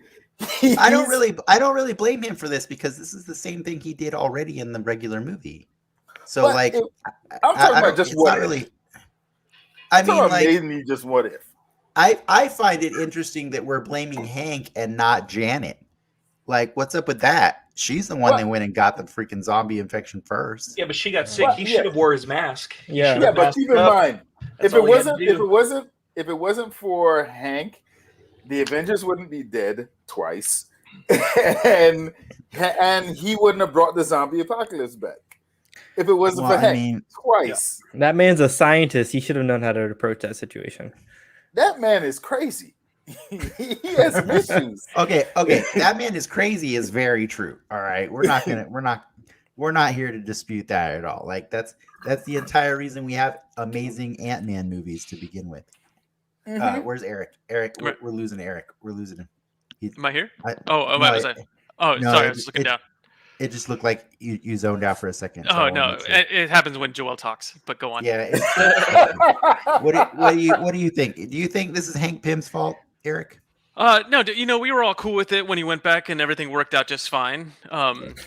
A: I don't really blame him for this, because this is the same thing he did already in the regular movie. So I'm talking
D: about just what if.
A: Really, I mean, like,
D: made me just what if.
A: I find it interesting that we're blaming Hank and not Janet. Like, what's up with that? She's the one that went and got the freaking zombie infection first.
B: Yeah, but she got sick. He should have wore his mask.
C: Yeah,
D: but keep in mind, if it wasn't for Hank, the Avengers wouldn't be dead twice, and he wouldn't have brought the zombie apocalypse back. If it wasn't for Hank, twice.
C: Yeah. That man's a scientist. He should have known how to approach that situation.
D: That man is crazy. He has issues.
A: Okay. That man is crazy is very true. All right. We're not here to dispute that at all. Like that's the entire reason we have amazing Ant-Man movies to begin with. Mm-hmm. Where's Eric? We're losing Eric. We're losing him.
E: Am I here? Sorry, I was looking down.
A: It just looked like you zoned out for a second.
E: Oh, no. It happens when Joel talks, but go on.
A: Yeah. What do you think? Do you think this is Hank Pym's fault, Eric?
E: No, we were all cool with it when he went back and everything worked out just fine.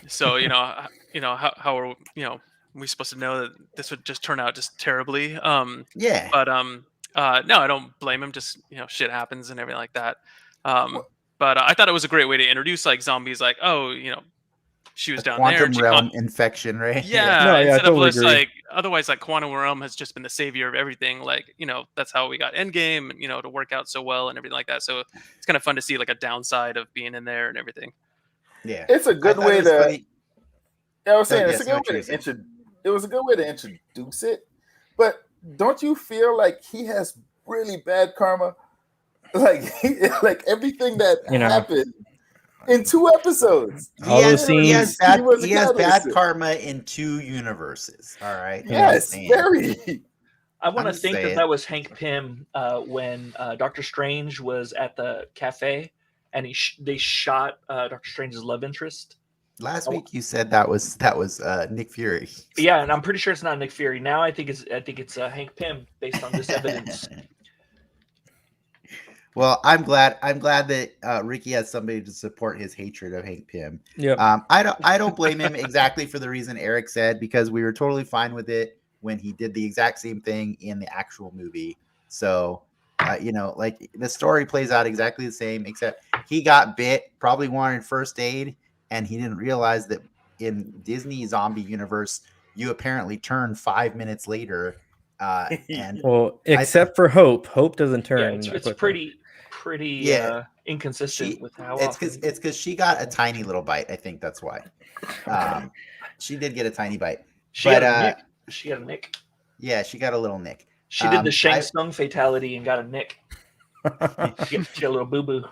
E: So, how are we supposed to know that this would just turn out just terribly?
A: Yeah.
E: But no, I don't blame him. Just, shit happens and everything like that. But I thought it was a great way to introduce like zombies, like, she was down there.
A: Quantum realm infection, right?
E: Yeah.
C: I totally agree.
E: Like, otherwise, like quantum realm has just been the savior of everything. Like, that's how we got Endgame, to work out so well and everything like that. So it's kind of fun to see like a downside of being in there and everything.
A: Yeah,
D: it's a good way to. I was saying it's a good way to it was a good way to introduce it, but don't you feel like he has really bad karma? Like everything that happened. In 2 episodes.
A: He has bad karma in 2 universes. All right.
D: Yes, very.
B: I want to think that was Hank Pym when Doctor Strange was at the cafe and they shot Doctor Strange's love interest.
A: Last week you said that was Nick Fury.
B: Yeah, and I'm pretty sure it's not Nick Fury. Now I think it's Hank Pym based on this evidence.
A: Well, I'm glad that Ricky has somebody to support his hatred of Hank Pym.
C: Yeah.
A: I don't blame him exactly for the reason Eric said, because we were totally fine with it when he did the exact same thing in the actual movie. So, like the story plays out exactly the same, except he got bit, probably wanted first aid, and he didn't realize that in Disney zombie universe, you apparently turn 5 minutes later. And
C: well, except for Hope. Hope doesn't turn.
B: Yeah, it's pretty inconsistent with how often.
A: It's because she got a tiny little bite. I think that's why. She did get a tiny bite.
B: She got a nick.
A: Yeah, she got a little nick.
B: She did the Shang Tsung fatality and got a nick. She got a little boo boo.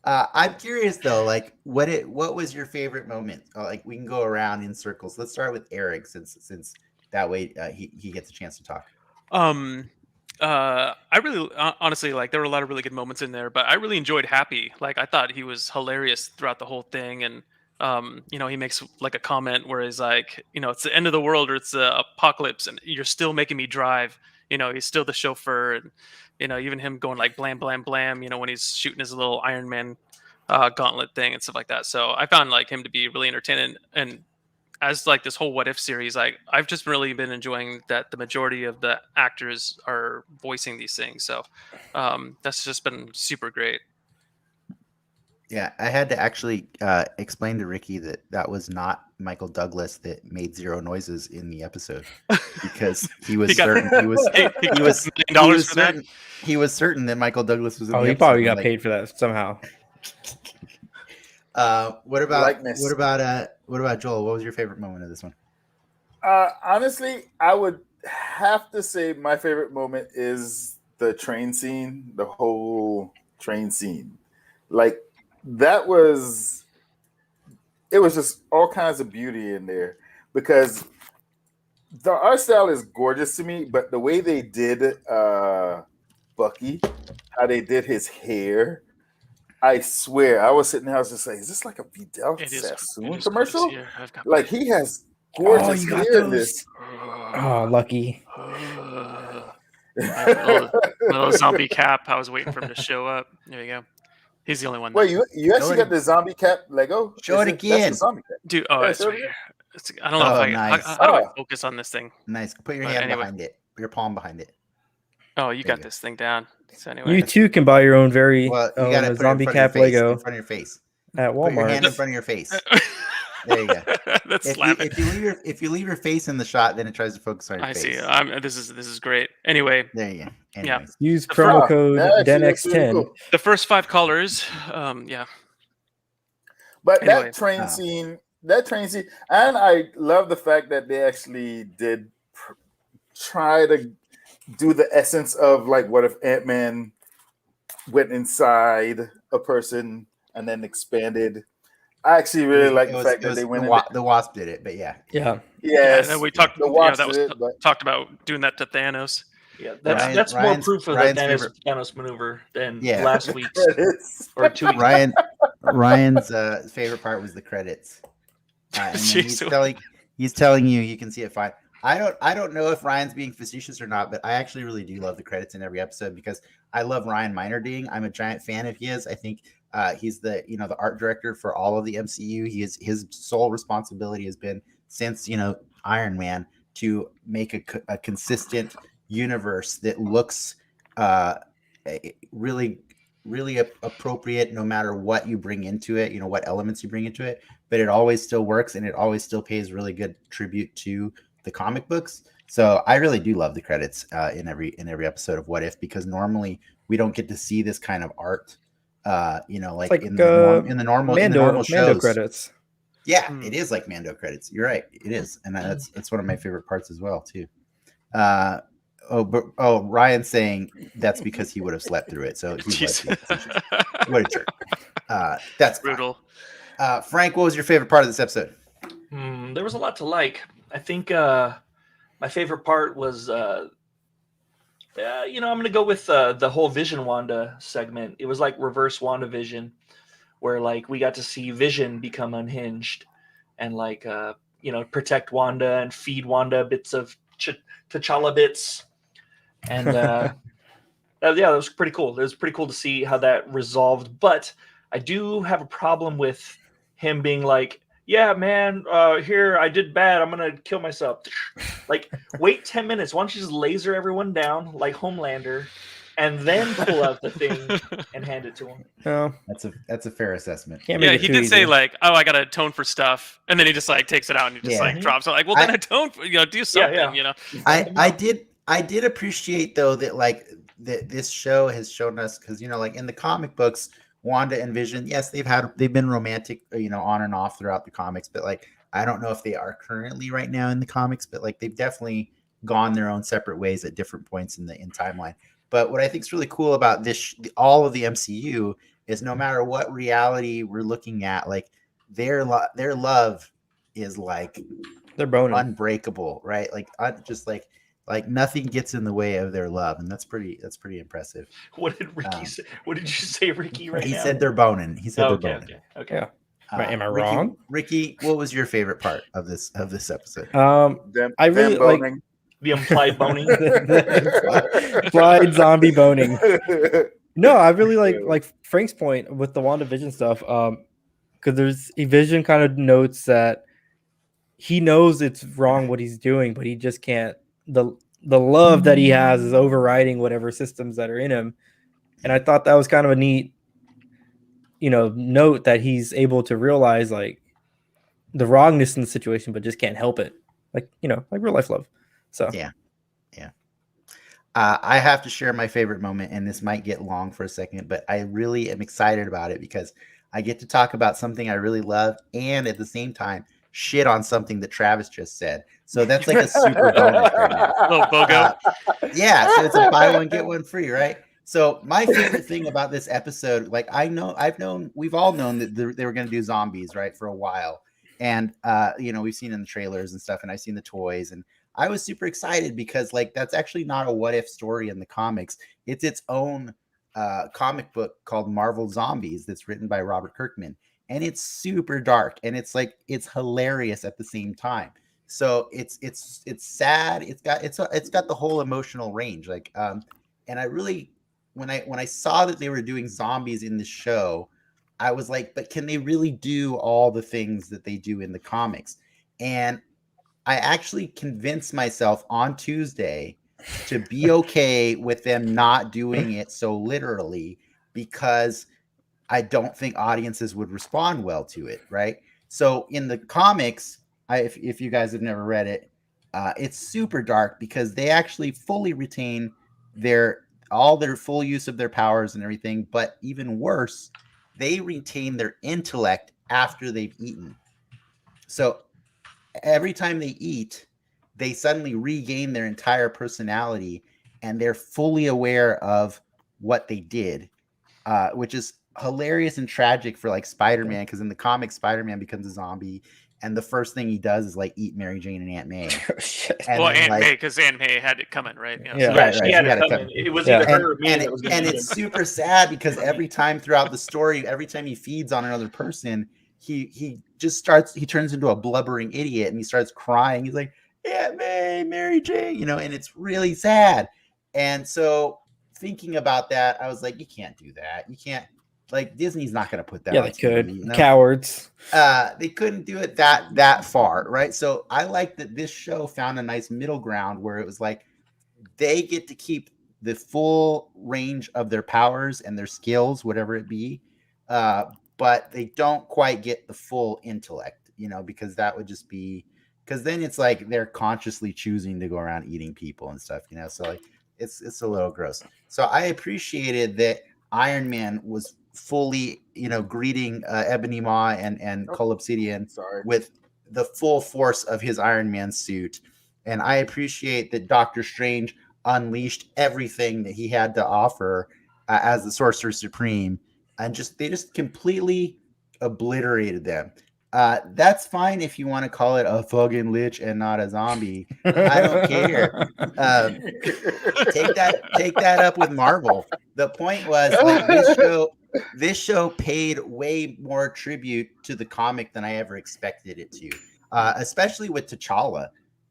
A: I'm curious though, like what was your favorite moment? Like we can go around in circles. Let's start with Eric, since that way he gets a chance to talk.
E: I really honestly, like, there were a lot of really good moments in there, but I really enjoyed Happy. Like, I thought he was hilarious throughout the whole thing, and he makes like a comment where he's like, it's the end of the world or it's the apocalypse, and you're still making me drive. He's still the chauffeur, and even him going like blam blam blam. When he's shooting his little Iron Man gauntlet thing and stuff like that. So I found like him to be really entertaining, and as like this whole What If series, I've just really been enjoying that the majority of the actors are voicing these things. So that's just been super great.
A: Yeah, I had to actually explain to Ricky that was not Michael Douglas that made zero noises in the episode, because he was certain that Michael Douglas was in the episode.
C: He probably got paid for that somehow.
A: What about Joel? What was your favorite moment of this one?
D: Honestly, I would have to say my favorite moment is the train scene, the whole train scene. Like, it was just all kinds of beauty in there, because the art style is gorgeous to me, but the way they did Bucky, how they did his hair, I swear, I was sitting there, I was just like, is this like a Vidal Sassoon commercial? Like, he has gorgeous hair in this.
C: Oh, lucky.
E: little zombie cap. I was waiting for him to show up. There you go. He's the only one.
D: Wait, you actually got the zombie cap Lego?
A: Show it again.
E: Dude, it's right here. I don't know how do I focus on this thing?
A: Nice. Put your hand behind it. Your palm behind it.
E: Oh, you got this thing down. So anyway,
C: you too can buy your own you
A: gotta put
C: zombie cap Lego
A: in front of your face
C: at Walmart.
A: Put your hand in front of your face. There you go. If you leave your face in the shot, then it tries to focus on your face.
E: I see. This is great. Anyway,
A: there you go.
E: Anyways.
C: Yeah. Use promo code DenX10.
D: Cool.
E: The first 5 colors. Yeah.
D: But anyway, that train scene, and I love the fact that they actually did try to do the essence of, like, what if Ant-Man went inside a person and then expanded. I actually really like the fact that they went.
A: The Wasp did it, but yeah.
D: Yes.
E: And we talked. Talked about doing that to Thanos.
B: Yeah, that's more proof of the Thanos maneuver than last week's or 2 weeks.
A: Ryan's favorite part was the credits. And he's telling you can see it fine. I don't know if Ryan's being facetious or not, but I actually really do love the credits in every episode, because I love Ryan Meinerding. I'm a giant fan of his. I think he's the art director for all of the MCU. His sole responsibility has been, since Iron Man, to make a consistent universe that looks really, really appropriate, no matter what you bring into it, what elements you bring into it, but it always still works, and it always still pays really good tribute to the comic books. So I really do love the credits in every episode of What If, because normally we don't get to see this kind of art, like in the normal shows.
C: Mando credits.
A: Yeah, it is like Mando credits. You're right, it is, and that's one of my favorite parts as well too. Ryan's saying that's because he would have slept through it. So he was. What a jerk. That's
E: brutal.
A: Frank, what was your favorite part of this episode?
B: There was a lot to like. I think my favorite part was, I'm going to go with the whole Vision Wanda segment. It was like reverse WandaVision, where like we got to see Vision become unhinged and like protect Wanda and feed Wanda bits of T'Challa bits, and that was pretty cool. It was pretty cool to see how that resolved. But I do have a problem with him being like, yeah, man, here, I did bad, I'm gonna kill myself. Like, wait 10 minutes. Why don't you just laser everyone down like Homelander and then pull out the thing and hand it to him?
C: No,
A: That's a fair assessment.
E: Yeah, he did say like, "Oh, I gotta atone for stuff," and then he just like takes it out and he just like drops it. Like, well, then atone for, do something.
A: I did appreciate though that like that this show has shown us, because like in the comic books, Wanda and Vision, yes, they've been romantic, on and off throughout the comics, but like I don't know if they are currently right now in the comics, but like they've definitely gone their own separate ways at different points in timeline. But what I think is really cool about all of the MCU is no matter what reality we're looking at, like their love is like
C: they're boning,
A: unbreakable, right? Like just like nothing gets in the way of their love, and that's pretty impressive.
B: What did Ricky say? What did you say, Ricky? Right
A: he
B: now?
A: said they're boning. He said they're boning.
B: Okay.
C: Yeah. Am I wrong?
A: Ricky, what was your favorite part of this episode?
C: I really like
B: the implied boning.
C: implied zombie boning. No, I really like Frank's point with the WandaVision stuff. Because Vision kind of notes that he knows it's wrong what he's doing, but he just can't. The love that he has is overriding whatever systems that are in him, and I thought that was kind of a neat, note that he's able to realize like the wrongness in the situation, but just can't help it, like real life love. So
A: yeah. I have to share my favorite moment, and this might get long for a second, but I really am excited about it because I get to talk about something I really love, and at the same time shit on something that Travis just said. So that's like a super bonus right now.
E: Little BOGO.
A: Yeah, so it's a buy one get one free, right? So my favorite thing about this episode, like we've all known that they were going to do zombies, right, for a while, and we've seen in the trailers and stuff, and I've seen the toys, and I was super excited because like that's actually not a what if story in the comics. It's its own comic book called Marvel Zombies that's written by Robert Kirkman. And it's super dark, and it's hilarious at the same time. So it's sad. It's got the whole emotional range. Like, and I really, when I saw that they were doing zombies in the show, I was like, but can they really do all the things that they do in the comics? And I actually convinced myself on Tuesday to be okay with them not doing it so literally, because I don't think audiences would respond well to it, right? So in the comics, if you guys have never read it, it's super dark because they actually fully retain all their full use of their powers and everything. But even worse, they retain their intellect after they've eaten. So every time they eat, they suddenly regain their entire personality, and they're fully aware of what they did, which is hilarious and tragic for like Spider-Man, because in the comics Spider-Man becomes a zombie and the first thing he does is like eat Mary Jane and Aunt May.
E: Well, Aunt May, because Aunt May had it coming, right?
A: Right.
B: She had it coming. It was either her or me that was going to eat
A: it's super sad because every time throughout the story, every time he feeds on another person, he turns into a blubbering idiot and he starts crying. He's like, Aunt May, Mary Jane, and it's really sad. And so thinking about that, I was like, you can't do that. You can't. Like, Disney's not going to put that.
C: Yeah,
A: on
C: they
A: TV,
C: could. Cowards.
A: They couldn't do it that far, right? So I like that this show found a nice middle ground where it was like they get to keep the full range of their powers and their skills, whatever it be, but they don't quite get the full intellect, because that would just be, because then it's like they're consciously choosing to go around eating people and stuff, So like it's a little gross. So I appreciated that Iron Man was fully, greeting Ebony Maw and Cull Obsidian with the full force of his Iron Man suit. And I appreciate that Doctor Strange unleashed everything that he had to offer as the Sorcerer Supreme, and they just completely obliterated them. That's fine if you want to call it a fucking lich and not a zombie. I don't care. Take that up with Marvel. The point was, like, this show paid way more tribute to the comic than I ever expected it to, especially with T'Challa,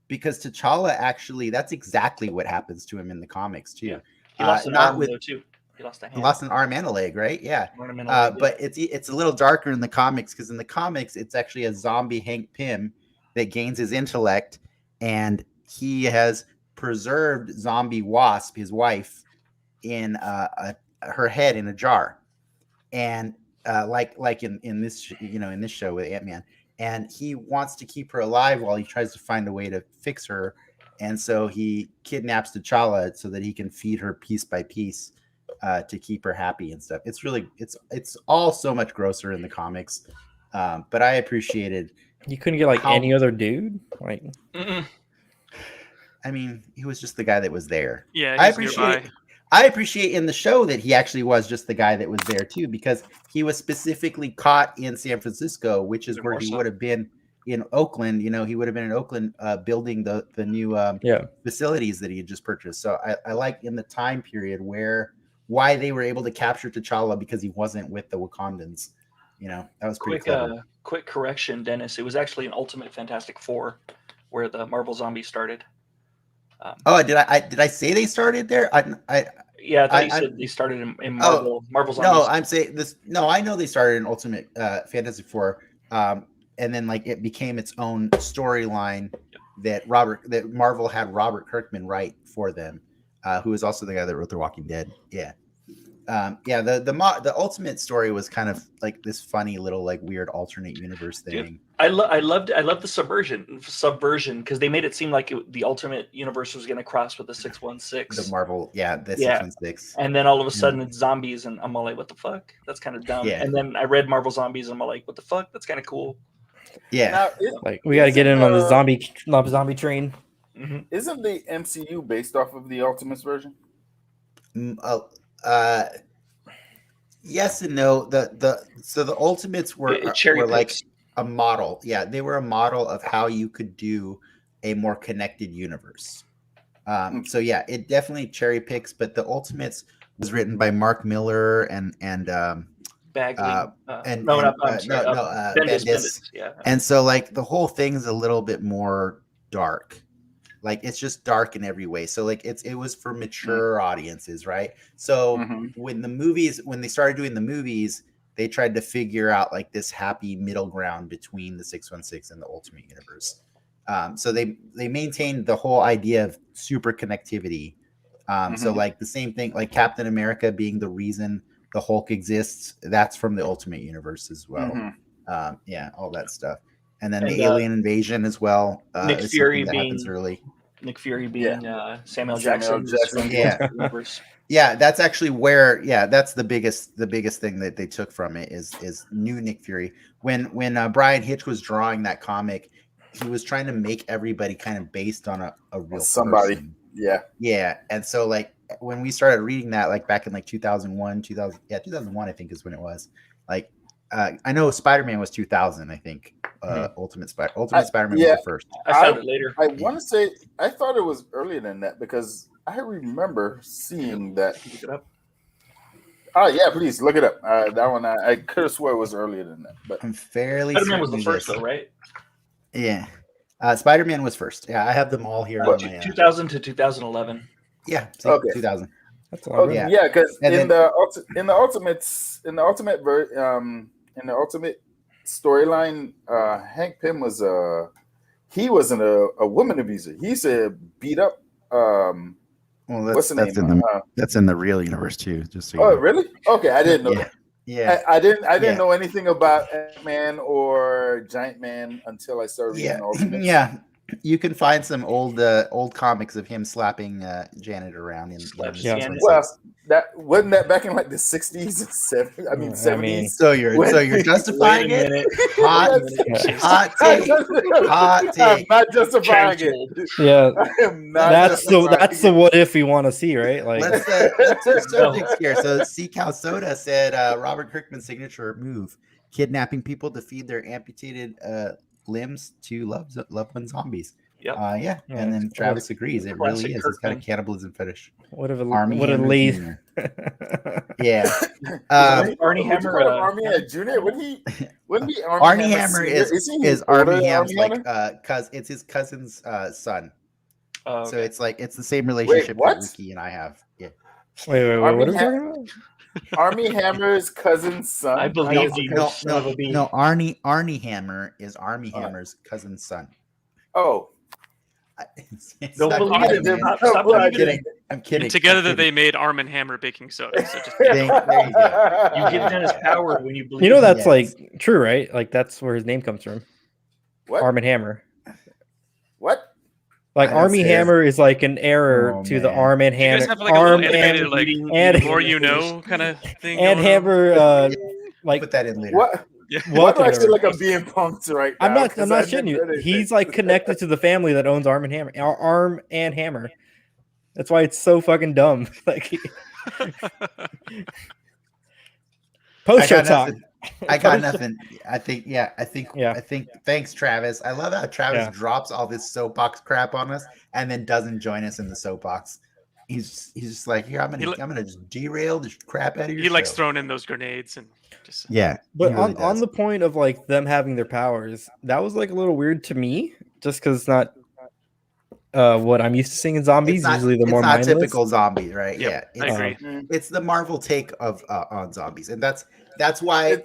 A: because T'Challa actually, that's exactly what happens to him in the comics too.
B: Yeah. He lost an arm though too. He lost a hand.
A: Lost an arm and a leg, right? Yeah. But it's a little darker in the comics, because in the comics it's actually a zombie Hank Pym that gains his intellect, and he has preserved zombie Wasp, his wife, in her head in a jar, and like in this in this show with Ant-Man, and he wants to keep her alive while he tries to find a way to fix her, and so he kidnaps T'Challa so that he can feed her piece by piece. To keep her happy and stuff. It's all so much grosser in the comics, but I appreciated.
C: You couldn't get like any other dude, like.
A: I mean, he was just the guy that was there.
E: Yeah,
A: I appreciate in the show that he actually was just the guy that was there too, because he was specifically caught in San Francisco, which is where he would have been in Oakland. He would have been in Oakland building the new facilities that he had just purchased. So I like in the time period why they were able to capture T'Challa, because he wasn't with the Wakandans. That was pretty clever.
B: Quick correction, Dennis. It was actually an Ultimate Fantastic Four where the Marvel Zombies started.
A: Did I say they started there?
B: I thought you said they started in Marvel. Marvel Zombies.
A: No, I'm saying this. No, I know they started in Ultimate Fantastic Four, and then like it became its own storyline that Marvel had Robert Kirkman write for them. Who is also the guy that wrote The Walking Dead. Yeah. The Ultimate story was kind of like this funny little like weird alternate universe thing.
B: Dude, I loved the subversion because they made it seem like the Ultimate Universe was going to cross with the 616.
A: The Marvel, the 616.
B: And then all of a sudden it's zombies, and I'm all like, what the fuck? That's kind of dumb. Yeah. And then I read Marvel Zombies, and I'm all like, what the fuck? That's kind of cool.
A: Yeah.
C: Now, we got to get in on the zombie train.
D: Mm-hmm. Isn't the MCU based off of the Ultimates version?
A: Yes and no. So the Ultimates were like a model. Yeah, they were a model of how you could do a more connected universe. So yeah, it definitely cherry picks. But the Ultimates was written by Mark Miller and
B: Bagley.
A: Bendis. Yeah. And so like the whole thing's a little bit more dark. Like it's just dark in every way. So like it was for mature audiences, right? So when they started doing the movies, they tried to figure out like this happy middle ground between the 616 and the Ultimate Universe. So they maintained the whole idea of super connectivity. So like the same thing, like Captain America being the reason the Hulk exists, that's from the Ultimate Universe as well. All that stuff. And then the alien invasion as well.
B: Nick Fury being Samuel Jackson.
A: Yeah, that's actually where that's the biggest thing that they took from it is new Nick Fury. When Brian Hitch was drawing that comic, he was trying to make everybody kind of based on a real
D: somebody.
A: person.
D: Yeah.
A: And so like when we started reading that, like back in like 2001 I think is when it was. Like I know Spider-Man was 2000, I think. Ultimate Spider-Man was the first.
B: I found it later.
D: I want to say I thought it was earlier than that because I remember seeing that.
B: Look it up.
D: Oh yeah, please look it up. That one I could have swore it was earlier than that, but
A: I'm fairly
B: Spider-Man was the first though, right?
A: Yeah, Spider-Man was first. Yeah, I have them all here. On my,
B: 2000 to 2011.
A: Yeah,
D: okay.
A: 2000.
D: That's all. Okay, yeah, because in the Ultimate storyline, Hank Pym was he wasn't a woman abuser. He said beat up.
A: Well, that's in the real universe too. Just so
D: know. Really? Okay, I didn't know.
A: Yeah. Yeah,
D: I didn't know anything about Ant-Man or Giant Man until I started reading Ultimates.
A: Yeah, you can find some old comics of him slapping Janet around in.
D: Well, that wasn't that back in like the 60s and 70s. I mean 70s.
A: So you're justifying it? Hot take.
D: I'm not justifying it.
C: Yeah, that's the what if we want to see, right? Like
A: let's subjects here. So C. Cal Soda said Robert Kirkman's signature move. kidnapping people to feed their amputated limbs to loved one zombies.
B: Yep.
A: Yeah. And then Travis agrees. It
B: Classic
A: really is. He's got a
B: Kirkman.
A: cannibalism fetish.
C: What a
A: Hammer
C: lazy.
A: Jr. Yeah.
B: Arnie Hammer.
D: Army Junior. Wouldn't he
A: Arnie Hammer
D: Senior?
A: is Arnie Hammer's like it's his cousin's son.
B: Oh,
A: So it's the same relationship
D: what?
A: that Ricky and I have. Yeah.
C: Wait, what are we talking about?
D: Army Hammer's cousin's son.
B: I believe
A: No. Arnie Hammer is Army Hammer's cousin's son.
D: Oh.
B: Don't believe it. Stop
A: kidding. I'm kidding.
E: And together
A: I'm kidding.
E: they made Arm and Hammer baking soda. So just
A: There you go.
B: You give Dennis power when you believe.
C: You know that's
A: Yes.
C: like true, right? Like that's where his name comes from.
D: What?
C: Arm and Hammer.
D: What?
C: Like
A: I didn't
C: Army
A: say
C: Hammer is like an error
A: Oh,
C: to the
A: man.
C: Arm and
E: you guys
C: Hammer.
E: have like a
C: Arm
E: little animated
C: and,
E: like
C: and-
E: the more you know kind of thing.
C: and
E: going on?
C: Hammer. Like
A: Put that in later.
D: What?
E: Yeah.
D: Why do I
C: whatever.
D: feel like I'm being punked right now?
C: I'm not
D: 'Cause I
C: shitting
D: never
C: you.
D: read anything.
C: He's like connected to the family that owns Arm and Hammer. Arm and Hammer. That's why it's so fucking dumb. Like post show talk.
A: I got nothing. I think. Thanks, Travis. I love how Travis
C: Yeah.
A: drops all this soapbox crap on us and then doesn't join us in the soapbox. He's just like, here, I'm gonna just derail the crap out of your
E: He likes
A: show.
E: throwing in those grenades and just
A: Yeah,
C: But
A: he really
C: on
A: does.
C: the point of like them having their powers, that was like a little weird to me, just because it's not what I'm used to seeing in zombies. Usually the more
A: it's not
C: mindless.
A: typical zombie, right?
E: Yep,
A: Yeah,
E: I
A: it's,
E: agree.
A: it's the Marvel take of on zombies, and that's why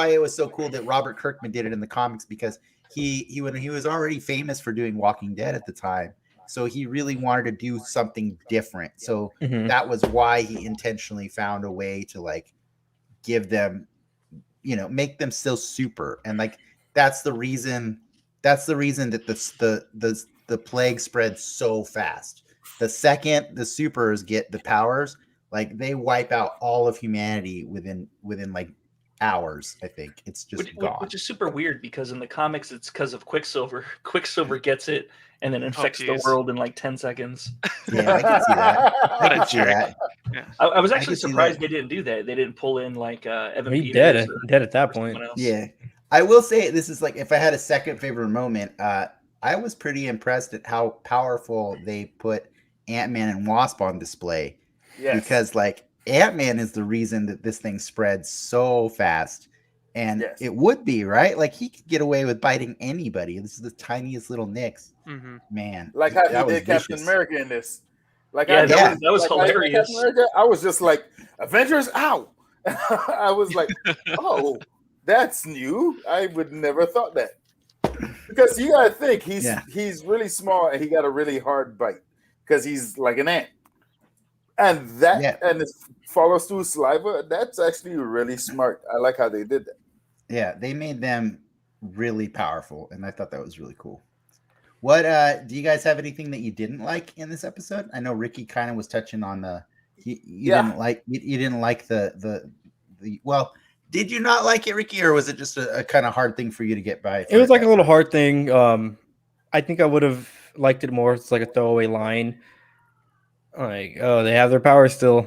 A: it was so cool that Robert Kirkman did it in the comics, because he when he was already famous for doing Walking Dead at the time, so he really wanted to do something different. So
C: Mhm.
A: that was why he intentionally found a way to like give them, make them still super, and like that's the reason that the plague spreads so fast. The second the supers get the powers, like they wipe out all of humanity within like hours. I think it's just gone.
B: Which is super weird because in the comics it's because of Quicksilver. Quicksilver gets it and then infects the
E: geez.
B: world in like 10 seconds.
A: Yeah, I can see that. I can see
E: jerk.
A: that.
B: I was
A: I
B: actually
A: can see
B: surprised
A: that.
B: they didn't do that. They didn't pull in like Evan
C: He
B: Peters
C: dead at that
B: or
C: point.
B: someone else.
A: Yeah, I will say this is like, if I had a second favorite moment, I was pretty impressed at how powerful they put Ant-Man and Wasp on display.
D: Yes.
A: Because like Ant-Man is the reason that this thing spreads so fast. And
D: Yes.
A: it would be, right? Like he could get away with biting anybody. This is the tiniest little nicks.
E: Mhm.
A: Man.
D: like how
A: that
D: he
A: was
D: did Captain
A: vicious.
D: America in this. Like
B: Yeah,
A: that
B: was
D: like how he did
B: hilarious.
D: Captain America, I was just like, Avengers out. I was like, oh, that's new. I would never thought that. Because you gotta think he's really small and he got a really hard bite because he's like an ant. And and it follows through saliva. That's actually really smart. I like how they did that.
A: Yeah, they made them really powerful, and I thought that was really cool. What do you guys have anything that you didn't like in this episode? I know Ricky kind of was touching on the you didn't like the well, did you not like it, Ricky, or was it just a kind of hard thing for you to get by?
C: It was like a little hard thing. I think I would have liked it more. It's like a throwaway line, like, oh, they have their power still,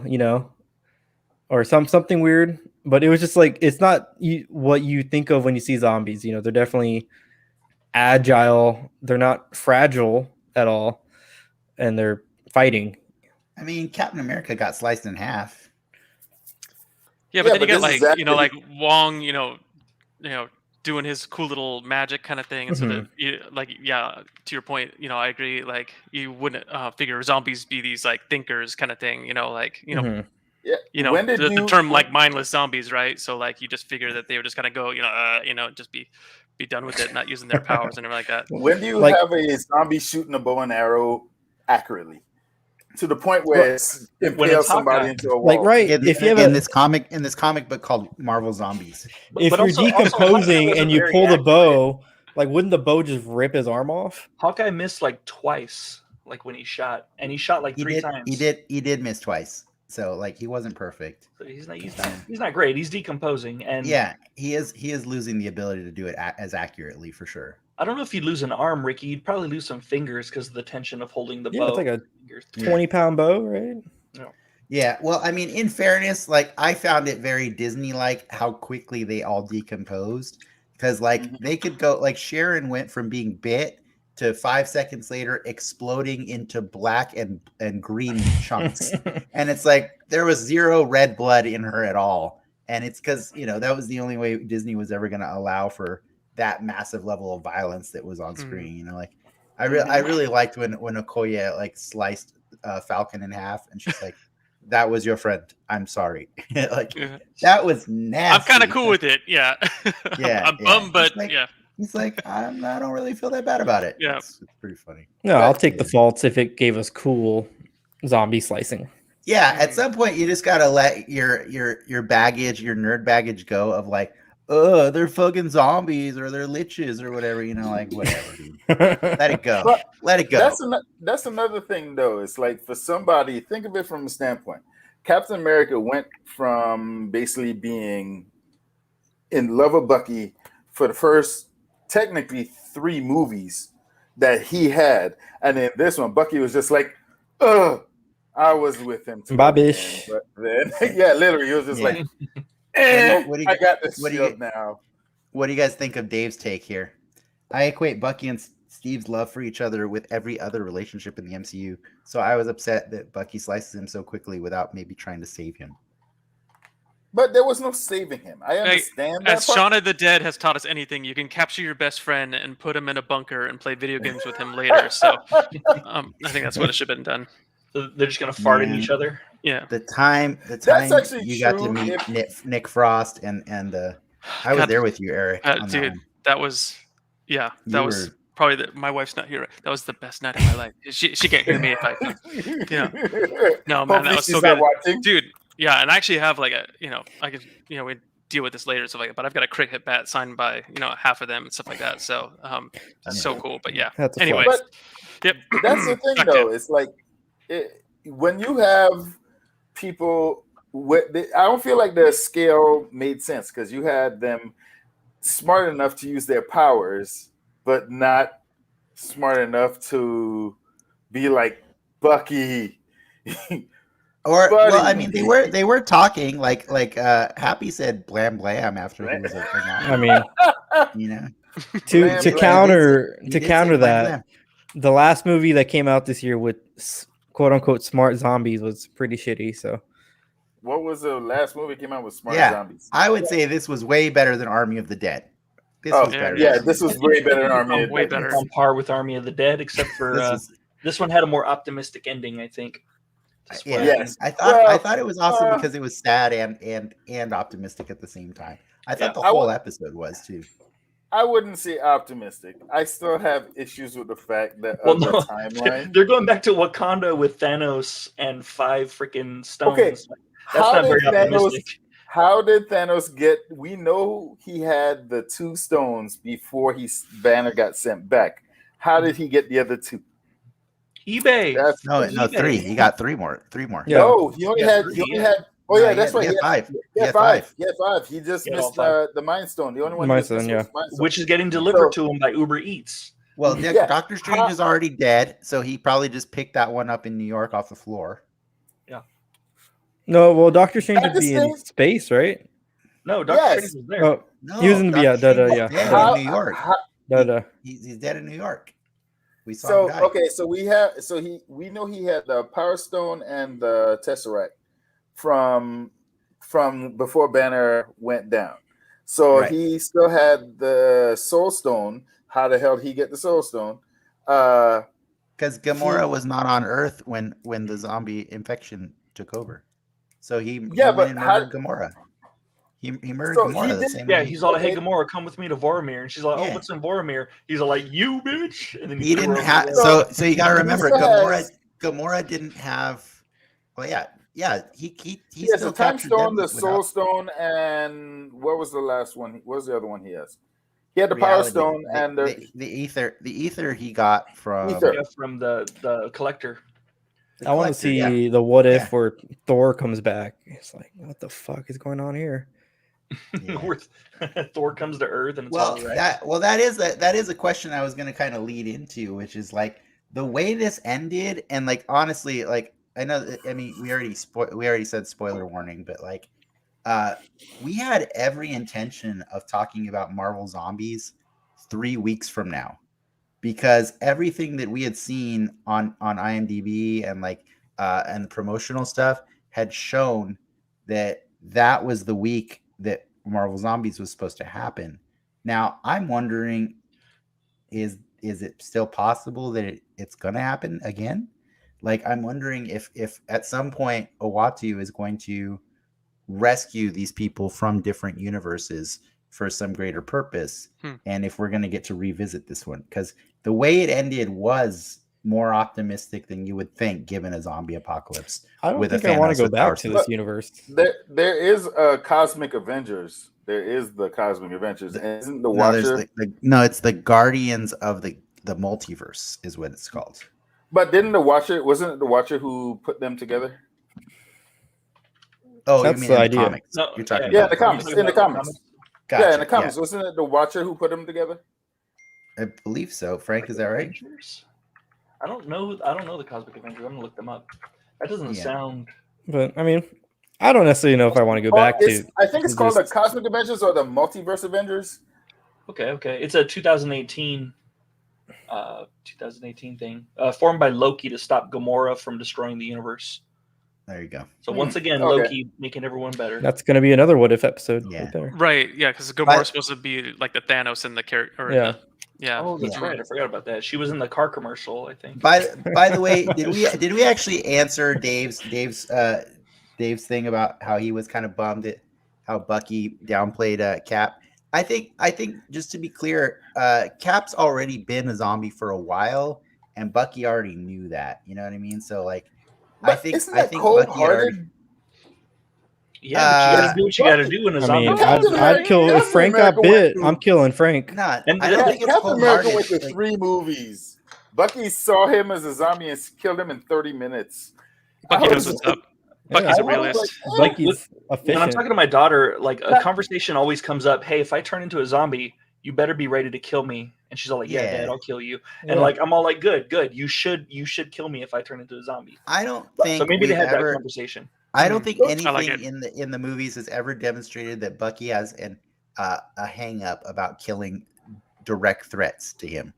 C: or something weird. But it was just like, it's not what you think of when you see zombies. They're definitely agile. They're not fragile at all, and they're fighting.
A: I mean, Captain America got sliced in half.
E: Yeah, but then you
D: but
E: got
D: this is
E: like
D: actually-
E: like Wong, doing his cool little magic kind of thing, and so
C: Mhm.
E: that to your point, I agree. Like you wouldn't figure zombies be these like thinkers kind of thing,
C: Mhm.
D: Yeah. When did
E: the term like mindless zombies, right? So like you just figure that they would just kind of go, just be done with it, not using their powers and everything like that.
D: When do you
C: Like-
D: have a zombie shooting a bow and arrow accurately? To the point where it's
B: When
D: impales
B: it's
D: somebody
B: Hawkeye.
D: into a wall.
C: Like, right,
A: In,
C: if you have
A: in
C: a,
A: this comic book called Marvel Zombies.
C: if
B: But
C: you're
B: also
C: decomposing
B: Hawkeye
C: and you
B: wasn't
C: pull
B: very
C: the bow, like, wouldn't the bow just rip his arm off?
B: Hawkeye missed like twice, like when he shot, and he shot like three times.
A: He did miss twice. So like he wasn't perfect.
B: So he's not great. He's decomposing, and
A: Yeah, he is losing the ability to do it as accurately for sure.
B: I don't know if you'd lose an arm, Ricky. You'd probably lose some fingers because of the tension of holding the
C: Yeah,
B: bow.
C: it's like a
B: Fingers.
C: 20-pound bow, right?
A: Yeah, well, I mean, in fairness, like I found it very Disney-like how quickly they all decomposed. Because like they could go like Sharon went from being bit to 5 seconds later exploding into black and green chunks. And it's like there was zero red blood in her at all. And it's because that was the only way Disney was ever gonna allow for that massive level of violence that was on screen. Like I really liked when Okoye like sliced Falcon in half and she's like, that was your friend. I'm sorry. Like that was nasty.
E: I'm kind of cool with it. Yeah.
A: Yeah.
E: I'm bummed, but
A: like,
E: yeah.
A: He's like, I don't really feel that bad about it.
E: Yeah.
A: It's pretty funny.
C: No, I'll take the faults if it gave us cool zombie slicing.
A: Yeah. At some point, you just gotta let your baggage, your nerd baggage, go. Of like, oh, they're fucking zombies or they're liches or whatever. Like whatever. Dude. Let it go.
D: But
A: let it go.
D: That's another thing, though. It's like for somebody, think of it from a standpoint. Captain America went from basically being in love with Bucky for the first, technically, 3 movies that he had, and then this one, Bucky was just like, "Ugh, I was with him too."
C: Babish.
D: But then, yeah, literally, he was just like, I got this shield now.
A: What do you guys think of Dave's take here? I equate Bucky and Steve's love for each other with every other relationship in the MCU, so I was upset that Bucky slices him so quickly without maybe trying to save him.
D: But there was no saving him. I understand that.
E: As Shaun of the Dead has taught us anything, you can capture your best friend and put him in a bunker and play video games with him later. So I think that's what it should have been done.
B: So they're just gonna fart at each other.
E: Yeah.
A: The time
D: actually
A: you got to meet Nick Frost and I was there with you, Eric.
E: Dude, that was probably my wife's not here. That was the best night of my life. She can't hear me if I. No, man, that was so good, dude. Yeah, and I actually have like I could we deal with this later and stuff like that. But I've got a cricket bat signed by half of them and stuff like that. So so cool. But yeah. Anyways,
D: yep. That's the thing, though. It's like when you have people. I don't feel like the scale made sense because you had them smart enough to use their powers, but not smart enough to be like Bucky.
A: Or well, I mean, they were talking like Happy said blam blam after he was like,
C: I mean, to counter that, the last movie that came out this year with quote unquote smart zombies was pretty shitty. So,
D: what was the last movie that came out with smart zombies?
A: I would say this was way better than Army of the Dead. This was better.
D: Yeah, this was way better than Army of the Dead.
B: Way better on par with Army of the Dead, except for this one had a more optimistic ending, I think.
A: Yes, I thought it was awesome because it was sad and optimistic at the same time. I thought the whole episode was too.
D: I wouldn't say optimistic. I still have issues with the fact that the timeline.
B: They're going back to Wakanda with Thanos and 5 freaking stones.
D: Okay,
B: that's not very optimistic.
D: How did Thanos get? We know he had the 2 stones before Banner got sent back. How did he get the other 2?
B: eBay.
A: No, 3. He got 3 more. 3 more.
D: Yeah. No, he only had. Oh yeah, that's right.
A: He had 5.
D: He had 5. He had 5. He just missed the Mind Stone. The only one.
C: Mind Stone, yeah.
B: Which is getting delivered to him by Uber Eats.
A: Well, Doctor Strange is already dead, so he probably just picked that one up in New York off the floor.
B: Yeah.
C: No, well, Doctor Strange would be in space, right?
B: No, Doctor Strange was there.
C: Oh, no, he was in the
A: New York. He's dead in New York. We saw him die.
D: Okay, so we know he had the Power Stone and the Tesseract from before Banner went down. So he still had the Soul Stone. How the hell did he get the Soul Stone?
A: Because Gamora was not on Earth when the zombie infection took over. So he murdered Gamora. He murdered Gamora the same way.
B: He's all like, "Hey, Gamora, come with me to Vormir," and she's like, "Oh, what's in Vormir?" He's all like, "You bitch!" And then
A: he didn't have. So you got to remember, Gamora didn't have. Well, he
D: has the Time Stone, the Soul Stone, and what was the last one? What was the other one he has? He had the Power Stone and the
A: Ether. The Ether he got from
B: the Collector.
C: I want to see the what if where Thor comes back. It's like, what the fuck is going on here?
B: Thor comes to Earth and it's all right.
A: That is a question I was going to kind of lead into, which is like the way this ended, and like honestly, like I know. I mean, we already said spoiler warning, but like, we had every intention of talking about Marvel Zombies 3 weeks from now, because everything that we had seen on IMDb and and the promotional stuff had shown that was the week that Marvel Zombies was supposed to happen. Now I'm wondering, is it still possible that it's going to happen again? Like, I'm wondering if at some point Owatu is going to rescue these people from different universes for some greater purpose, and if we're going to get to revisit this one, because the way it ended was more optimistic than you would think, given a zombie apocalypse.
C: I don't think I want to go back to this universe.
D: There is a Cosmic Avengers. There is the Cosmic Avengers. Isn't the Watcher?
A: No, it's the Guardians of the Multiverse is what it's called.
D: But wasn't it the Watcher who put them together?
A: Oh,
C: that's
A: you mean
C: the
A: in
C: idea.
A: The comics?
B: No,
A: You're talking
D: yeah,
A: about
D: in the comics.
A: Gotcha,
D: yeah, in the comics. Wasn't it the Watcher who put them together?
A: I believe so. Frank, is that right?
B: Avengers? I don't know the Cosmic Avengers. I'm gonna look them up. That doesn't sound.
C: But I mean, I don't necessarily know if I want to go back to.
D: I think it's called the Cosmic Avengers or the Multiverse Avengers.
B: Okay. It's a 2018 thing, formed by Loki to stop Gamora from destroying the universe.
A: There you go.
B: So once again, Loki making everyone better.
C: That's going to be another What If episode.
A: Yeah.
C: Right there.
E: Right. Yeah, because Gamora's supposed to be like the Thanos in the character.
C: Yeah.
E: Yeah.
B: Oh, that's right. I forgot about that. She was in the car commercial, I think.
A: By the way, did we actually answer Dave's thing about how he was kind of bummed at how Bucky downplayed Cap? I think just to be clear, Cap's already been a zombie for a while, and Bucky already knew that. You know what I mean? So like, I think Bucky already.
B: Yeah, but you gotta do what you gotta do in a zombie.
C: I'd kill if Frank got bit. I'm killing Frank.
A: Not.
B: And
A: I don't think it's
D: Captain America went to
A: like,
D: 3 movies. Bucky saw him as a zombie and killed him in 30 minutes.
E: Bucky knows what's up. Bucky's a realist.
C: Bucky's efficient.
B: When I'm talking to my daughter, like a conversation always comes up. Hey, if I turn into a zombie, you better be ready to kill me. And she's all like, "Yeah, Dad, I'll kill you." And like, I'm all like, "Good. You should kill me if I turn into a zombie."
A: I don't think
B: so. Maybe they had that conversation.
A: I don't think anything in the movies has ever demonstrated that Bucky has a hang up about killing direct threats to him.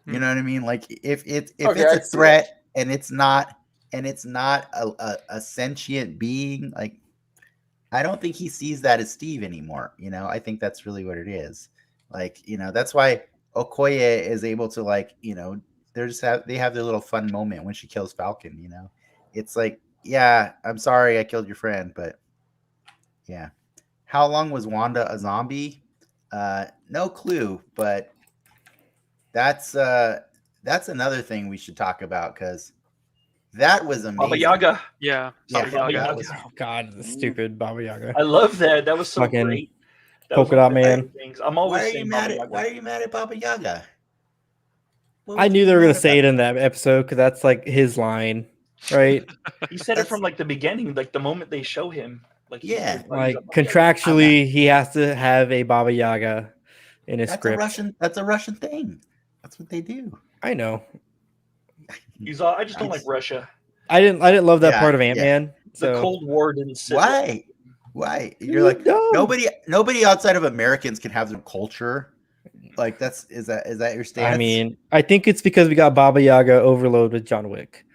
A: You know what I mean? Like if it's a threat and it's not a sentient being, like I don't think he sees that as Steve anymore. You know, I think that's really what it is. Like, you know, that's why Okoye is able to, like, you know, they have their little fun moment when she kills Falcon. You know, it's like, yeah, I'm sorry I killed your friend, but yeah. How long was Wanda a zombie? No clue, but that's another thing we should talk about, because that was amazing.
B: Baba Yaga.
E: Yeah.
B: Baba Yaga.
C: Oh God, the stupid Baba Yaga.
B: I love that. That was so great.
C: Polka Dot Man.
B: I'm always
A: why are you mad at Baba Yaga?
C: I knew they were gonna say it in that episode because that's like his line, right?
B: He said it from like the beginning, like the moment they show him. Like
C: like contractually, he has to have a Baba Yaga in his script.
A: That's a Russian thing. That's what they do.
C: I know.
B: He's all, I just don't like Russia.
C: I didn't love that part of Ant-Man. So.
B: The Cold War didn't sit.
A: Why? You're like, nobody outside of Americans can have their culture. Like is that your stance?
C: I mean, I think it's because we got Baba Yaga overload with John Wick.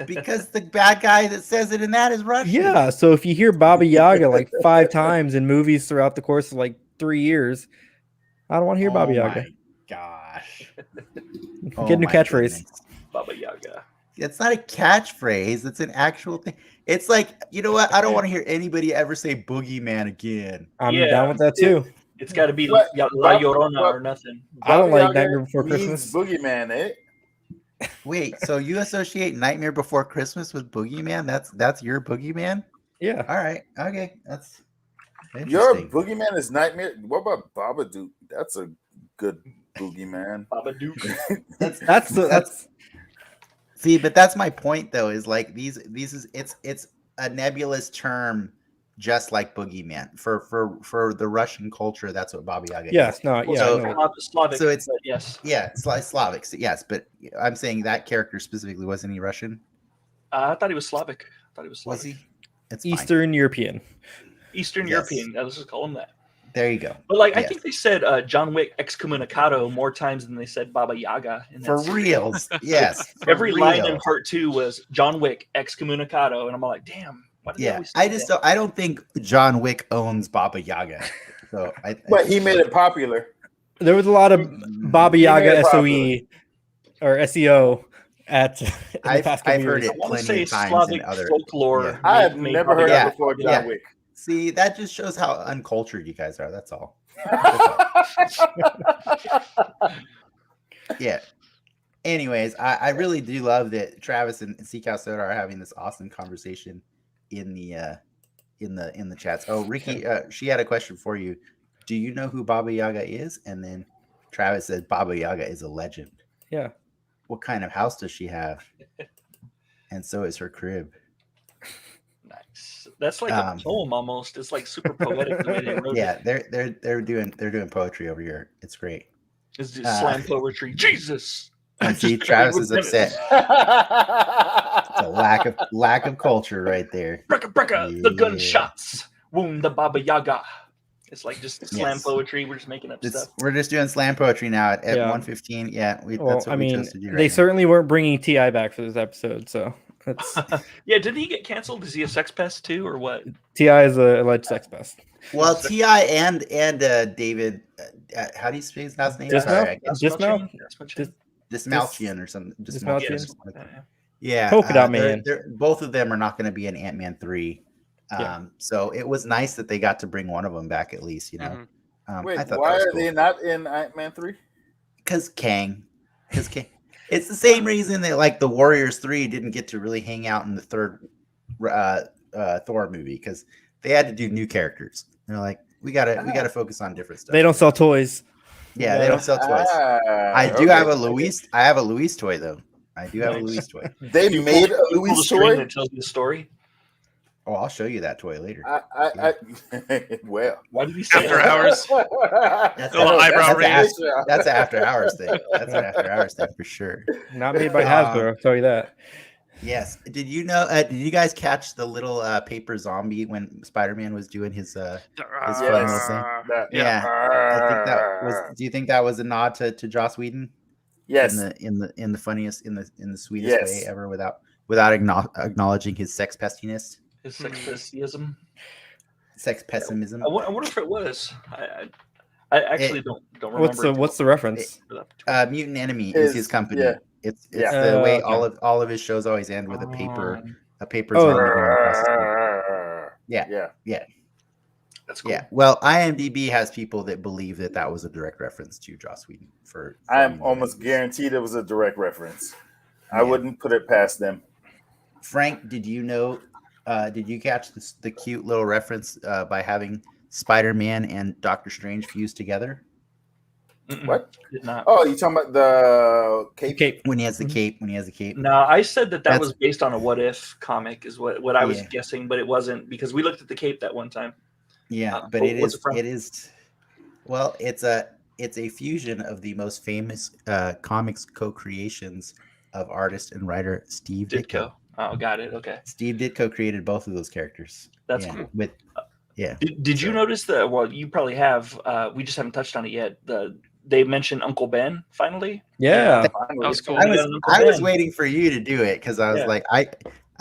A: Because the bad guy that says it in that is Russian.
C: Yeah, so if you hear Baba Yaga like 5 times in movies throughout the course of like 3 years, I don't want to hear Baba Yaga.
A: My gosh.
C: Get a new catchphrase.
A: Goodness.
B: Baba Yaga.
A: It's not a catchphrase. It's an actual thing. It's like, you know what? I don't want to hear anybody ever say boogeyman again.
C: I'm down with that too.
B: It's got to be La Llorona or nothing.
C: I don't like Nightmare Before Christmas.
D: Boogeyman, eh?
A: Wait, so you associate Nightmare Before Christmas with boogeyman? That's your boogeyman?
C: Yeah.
A: All right. Okay. That's
D: your boogeyman is Nightmare. What about Babadook? That's a good boogeyman.
B: Babadook.
A: that's See, but that's my point though, is like it's a nebulous term, just like boogeyman for the Russian culture. That's what Baba Yaga is.
B: Slavic.
A: So it's
B: yes,
A: yeah, it's like Slavic. So yes, but I'm saying that character specifically, wasn't he Russian?
B: I thought he was Slavic.
A: Was he? It's
C: Eastern European.
B: Eastern
A: Yes.
B: European. Let's just call him that.
A: There you go.
B: But like, I
A: Yes.
B: think they said John Wick excommunicado more times than they said Baba Yaga. In that
A: For
B: series.
A: reals. Yes. for
B: Every line in
A: real.
B: part 2 was John Wick excommunicado, and I'm like, damn. Why did they
A: Yeah,
B: always say that?
A: I don't think John Wick owns Baba Yaga. So
D: But he made it popular.
C: There was a lot of Baba
D: He made
C: Yaga
D: it
C: SOE or SEO at in the
A: I've
C: past couple
A: heard
C: years.
A: it
B: I want to
A: plenty
B: say
A: of times
B: Slavic
A: in other.
B: folklore.
A: yeah.
D: I have
B: made
D: never
B: Baba
D: heard
B: Yaga
D: that before
B: popular.
D: John Wick.
A: See, that just shows how uncultured you guys are. That's all. Yeah. Anyways, I really do love that Travis and Seacow Soda are having this awesome conversation in the chats. Oh, Ricky, she had a question for you. Do you know who Baba Yaga is? And then Travis said Baba Yaga is a legend.
C: Yeah.
A: What kind of house does she have? And so is her crib.
B: Nice. That's like a poem almost. It's like super poetic the way they wrote
A: Yeah,
B: it.
A: they're doing poetry over here. It's great.
B: It's just slam poetry. Jesus.
A: And see, Travis is upset. It's a lack of culture right there.
B: Brecka, the gunshots wound the Baba Yaga. It's like just slam
A: Yes.
B: poetry. We're just making up stuff.
A: We're just doing slam poetry now at
C: Yeah.
A: 1:15. Yeah,
C: Well,
A: that's what
C: I
A: we
C: mean,
A: chose to do.
C: they certainly weren't bringing Ti back for this episode, so it's
B: Yeah, didn't he get canceled? Is he a sex pest too, or what?
C: Ti is a alleged sex pest.
A: Well, Ti and David, how do you say his last name?
C: Dismount?
A: Dismalchian or something.
C: Dismalchian?
B: Yeah,
A: something like that. Yeah,
C: Polka Dot Man.
A: they're both of them are not going to be in Ant-Man 3. So it was nice that they got to bring one of them back at least. You know.
D: Wait,
A: I thought
D: why
A: that was
D: are
A: cool.
D: they not in Ant-Man 3?
A: Because Kang. It's the same reason that like the Warriors 3 didn't get to really hang out in the third Thor movie because they had to do new characters. They're like, we gotta focus on different stuff.
C: They don't sell toys.
A: Yeah, they don't sell toys. I do have a Luis. I have a Luis toy though. I do have a Luis toy.
D: They made a Luis toy
B: that tells you the story.
A: Oh, I'll show you that toy later.
D: Well,
B: why did he say
E: After
B: that?
E: hours.
A: That's
E: A little eyebrow raise.
A: That's an after hours thing. That's an after hours thing for sure.
C: Not made by Hasbro, I'll tell you that.
A: Yes. Did you know? Did you guys catch the little paper zombie when Spider-Man was doing his fun little thing? Yeah. I think that was. Do you think that was a nod to Joss Whedon?
D: Yes.
A: In the funniest in the sweetest way ever, without acknowledging his sex pestiness.
B: His sex pestism.
A: Sex pessimism.
B: I wonder if it was. I actually don't remember.
C: What's the reference?
A: Mutant Enemy is his company.
D: Yeah.
A: It's the way all of his shows always end with a paper zombie going across the screen. Yeah.
B: That's cool.
A: Yeah. Well, IMDb has people that believe that was a direct reference to Joss Whedon.
D: I'm almost guaranteed it was a direct reference. I wouldn't put it past them.
A: Frank, did you know? Did you catch the cute little reference by having Spider-Man and Doctor Strange fused together?
D: What?
B: Did not.
D: Oh, you talking about the cape?
A: When he has the cape.
B: No, I said that was based on a What If comic is what I was guessing, but it wasn't because we looked at the cape that one time.
A: Yeah, but it is. Well, it's a fusion of the most famous comics co-creations of artist and writer Steve Ditko.
B: Oh, got it. Okay.
A: Steve Ditko created both of those characters.
B: That's cool.
A: Did
B: you notice that? Well, you probably have. We just haven't touched on it yet. They mentioned Uncle Ben finally.
C: Yeah,
E: that was cool.
A: I was waiting for you to do it because I was like, I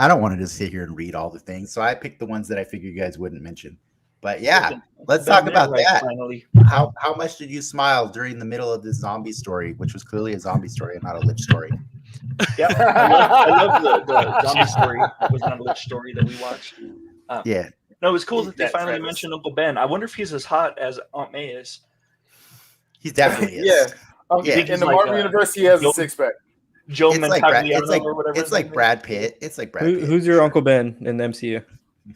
A: don't want to just sit here and read all the things, so I picked the ones that I figured you guys wouldn't mention. But yeah, let's talk about that.
B: Finally.
A: How much did you smile during the middle of this zombie story, which was clearly a zombie story and not a lich story?
B: Yeah, I love the zombie story. It was not a lich story that we watched. No, it was cool that they finally mentioned Uncle Ben. I wonder if he's as hot as Aunt May is.
A: He definitely is.
D: In the Marvel universe, he has a six-pack.
B: Joe Mantagliano or whatever.
A: It's like Brad Pitt. It's like Brad Pitt.
C: Who's your Uncle Ben in the MCU?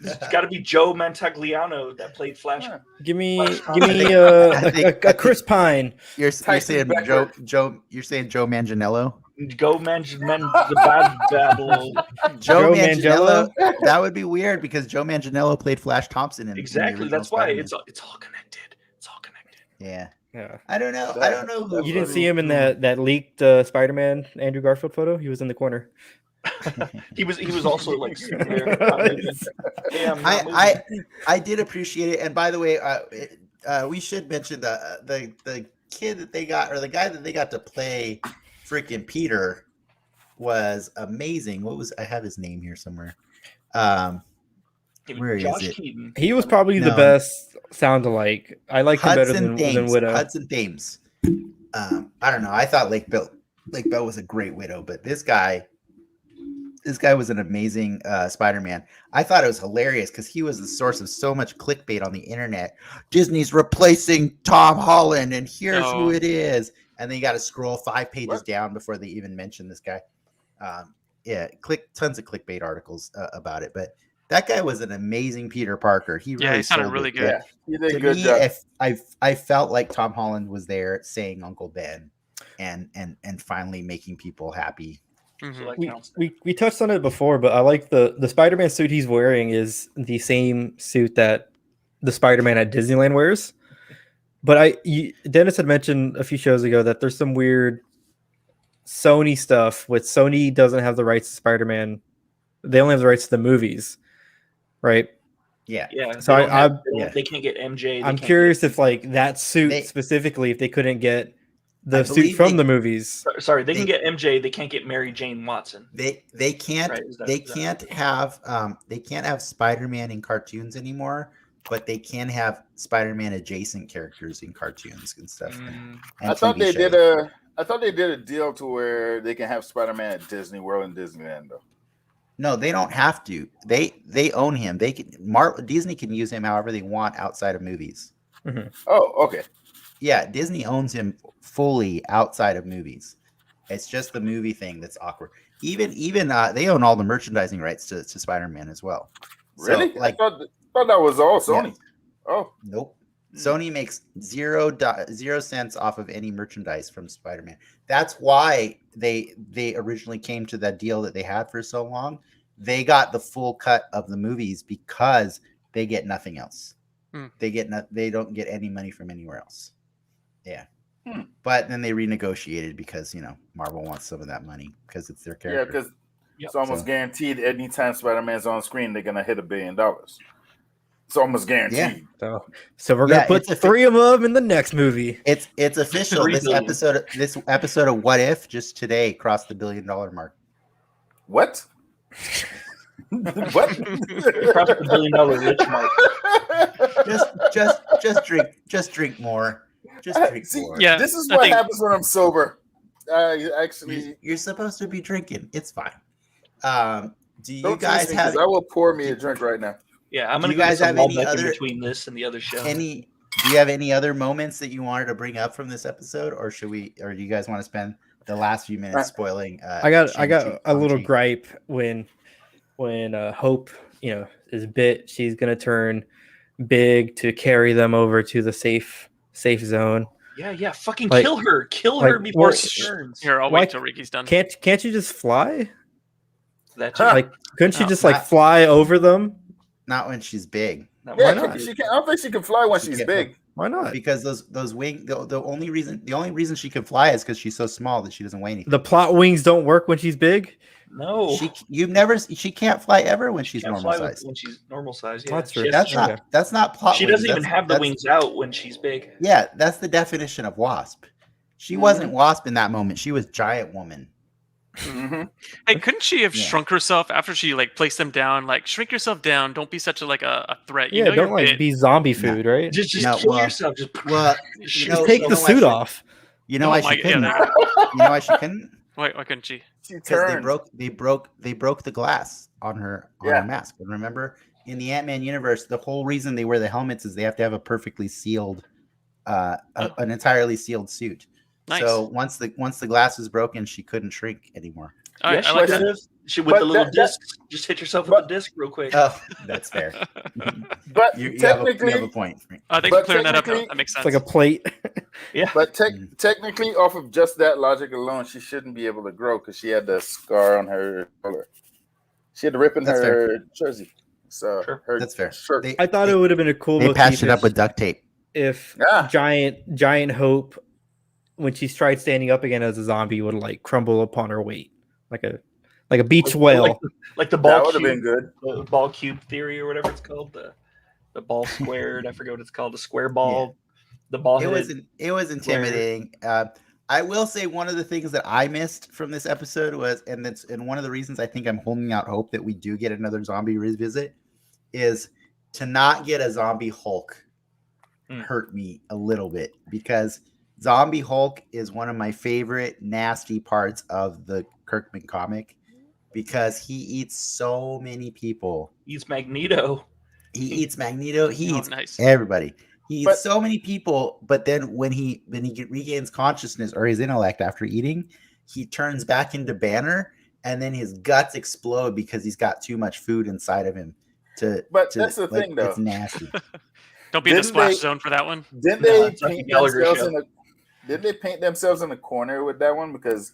B: It's got to be Joe Mantagliano that played Flash.
C: Give me a Chris Pine.
A: You're saying Joe. You're saying Joe Manganiello.
B: Joe the bad babble.
A: Joe Manganiello. That would be weird because Joe Manganiello played Flash Thompson in
B: exactly. That's why it's all connected. It's all connected.
A: Yeah.
C: Yeah.
A: I don't know.
C: You didn't see him in that leaked Spider-Man Andrew Garfield photo? He was in the corner.
B: He was also like sitting there. Not moving. Hey, I'm not moving.
A: I did appreciate it. And by the way, we should mention the kid that they got, or the guy that they got to play freaking Peter, was amazing. I have his name here somewhere. Where
B: Josh
A: is it?
B: Keaton.
C: He was probably the best sound alike. I like him better than Widow.
A: Hudson Thames. I don't know. I thought Lake Bell was a great Widow, but this guy was an amazing Spider-Man. I thought it was hilarious because he was the source of so much clickbait on the internet. Disney's replacing Tom Holland, and here's who it is. And then you got to scroll 5 pages down before they even mention this guy. Tons of clickbait articles about it, but that guy was an amazing Peter Parker. He
E: sounded really good.
D: Yeah, he did a good job.
A: I felt like Tom Holland was there saying Uncle Ben, and finally making people happy.
E: Mm-hmm.
C: We touched on it before, but I like the Spider-Man suit he's wearing is the same suit that the Spider-Man at Disneyland wears. But Dennis had mentioned a few shows ago that there's some weird Sony stuff with Sony doesn't have the rights to Spider-Man. They only have the rights to the movies, right?
A: Yeah.
C: So
B: they can't get MJ.
C: I'm curious if like that suit specifically, if they couldn't get the suit from the movies.
B: Sorry, they can get MJ. They can't get Mary Jane Watson.
A: They can't. Right, they can't have Spider-Man in cartoons anymore. But they can have Spider-Man adjacent characters in cartoons and stuff. And
D: I thought they did a deal to where they can have Spider-Man at Disney World and Disneyland though.
A: No, they don't have to. They own him. They can. Disney can use him however they want outside of movies.
C: Mm-hmm.
D: Oh, okay.
A: Yeah, Disney owns him fully outside of movies. It's just the movie thing that's awkward. Even they own all the merchandising rights to Spider-Man as well.
D: Really?
A: So, like,
D: I thought that was all Sony. Yeah. Oh,
A: nope. Sony makes 0 cents off of any merchandise from Spider-Man. That's why they originally came to that deal that they had for so long. They got the full cut of the movies because they get nothing else. They don't get any money from anywhere else. Yeah. But then they renegotiated because Marvel wants some of that money because it's their character.
D: Yeah, because it's almost guaranteed anytime Spider-Man's on screen, they're gonna hit $1 billion. It's almost guaranteed.
C: Yeah. So we're gonna put 3 of them in the next movie.
A: It's official. This episode of What If just today crossed the $1 billion mark.
D: What? What?
B: Crossed the $1 billion rich mark.
A: Just drink more. Just drink more.
D: Yeah, this is what happens when I'm sober.
A: You're supposed to be drinking. It's fine. Do you guys have?
D: I will pour me a drink right now.
B: Yeah, I'm gonna.
A: Do you guys have any other
B: between this and the other show?
A: Do you have any other moments that you wanted to bring up from this episode, or do you guys want to spend the last few minutes spoiling?
C: I got a little gripe when Hope is bit. She's gonna turn big to carry them over to the safe zone.
B: Yeah, fucking kill her before she turns.
E: Here, I'll wait till Ricky's done.
C: Can't you just fly?
B: That's
C: couldn't she just fly over them?
A: Not when she's big.
D: Why not? I don't think she can fly when she's big.
C: Why not?
A: Because those wings. The only reason she can fly is because she's so small that she doesn't weigh anything.
C: The plot wings don't work when she's big.
B: No,
A: she can't fly ever when she's normal size.
B: When she's normal size, yeah.
C: That's true.
A: That's not plot.
B: She doesn't even have the wings out when she's big.
A: Yeah, that's the definition of Wasp. She wasn't Wasp in that moment. She was Giant Woman.
D: Mm-hmm.
E: Hey, couldn't she have shrunk herself after she placed them down? Shrink yourself down. Don't be such a threat.
C: Don't be zombie food, right?
B: Just kill yourself.
C: Just take the suit off.
A: You know why she couldn't? You know why she couldn't?
E: Why couldn't she?
A: Because they broke the glass on her mask. And remember, in the Ant-Man universe, the whole reason they wear the helmets is they have to have a perfectly sealed, an entirely sealed suit.
E: Nice.
A: So once the glass was broken, she couldn't shrink anymore.
B: I like that. She with the little disc. Just hit yourself with the disc real quick.
A: Oh, that's fair.
D: But
A: you have a point.
E: Thanks for clearing that up. That makes sense.
C: It's like a plate.
B: Yeah.
D: But technically, off of just that logic alone, she shouldn't be able to grow because she had the scar on her shoulder. She had the rip in her jersey. So
A: that's fair.
C: I thought it would have been a cool.
A: They patched it up with duct tape.
C: If Giant Hope, when she tried standing up again as a zombie, would crumble upon her weight, like like a beach whale.
B: Like the
D: That
B: ball
D: would have
B: cube,
D: been good.
B: the ball cube theory or whatever it's called. The ball squared. I forget what it's called. The square ball. The ball.
A: It was intimidating. I will say one of the things that I missed from this episode was, and one of the reasons I think I'm holding out hope that we do get another zombie revisit, is to not get a zombie Hulk hurt me a little bit, because zombie Hulk is one of my favorite nasty parts of the Kirkman comic, because he eats so many people.
B: He's Magneto.
A: He eats Magneto. He eats
E: nice.
A: everybody. He eats so many people, but then when he regains consciousness or his intellect after eating, he turns back into Banner, and then his guts explode because he's got too much food inside of him.
D: But that's the thing, though.
A: It's nasty.
E: Don't be in the splash zone for that one.
D: Didn't they paint themselves in a corner with that one? Because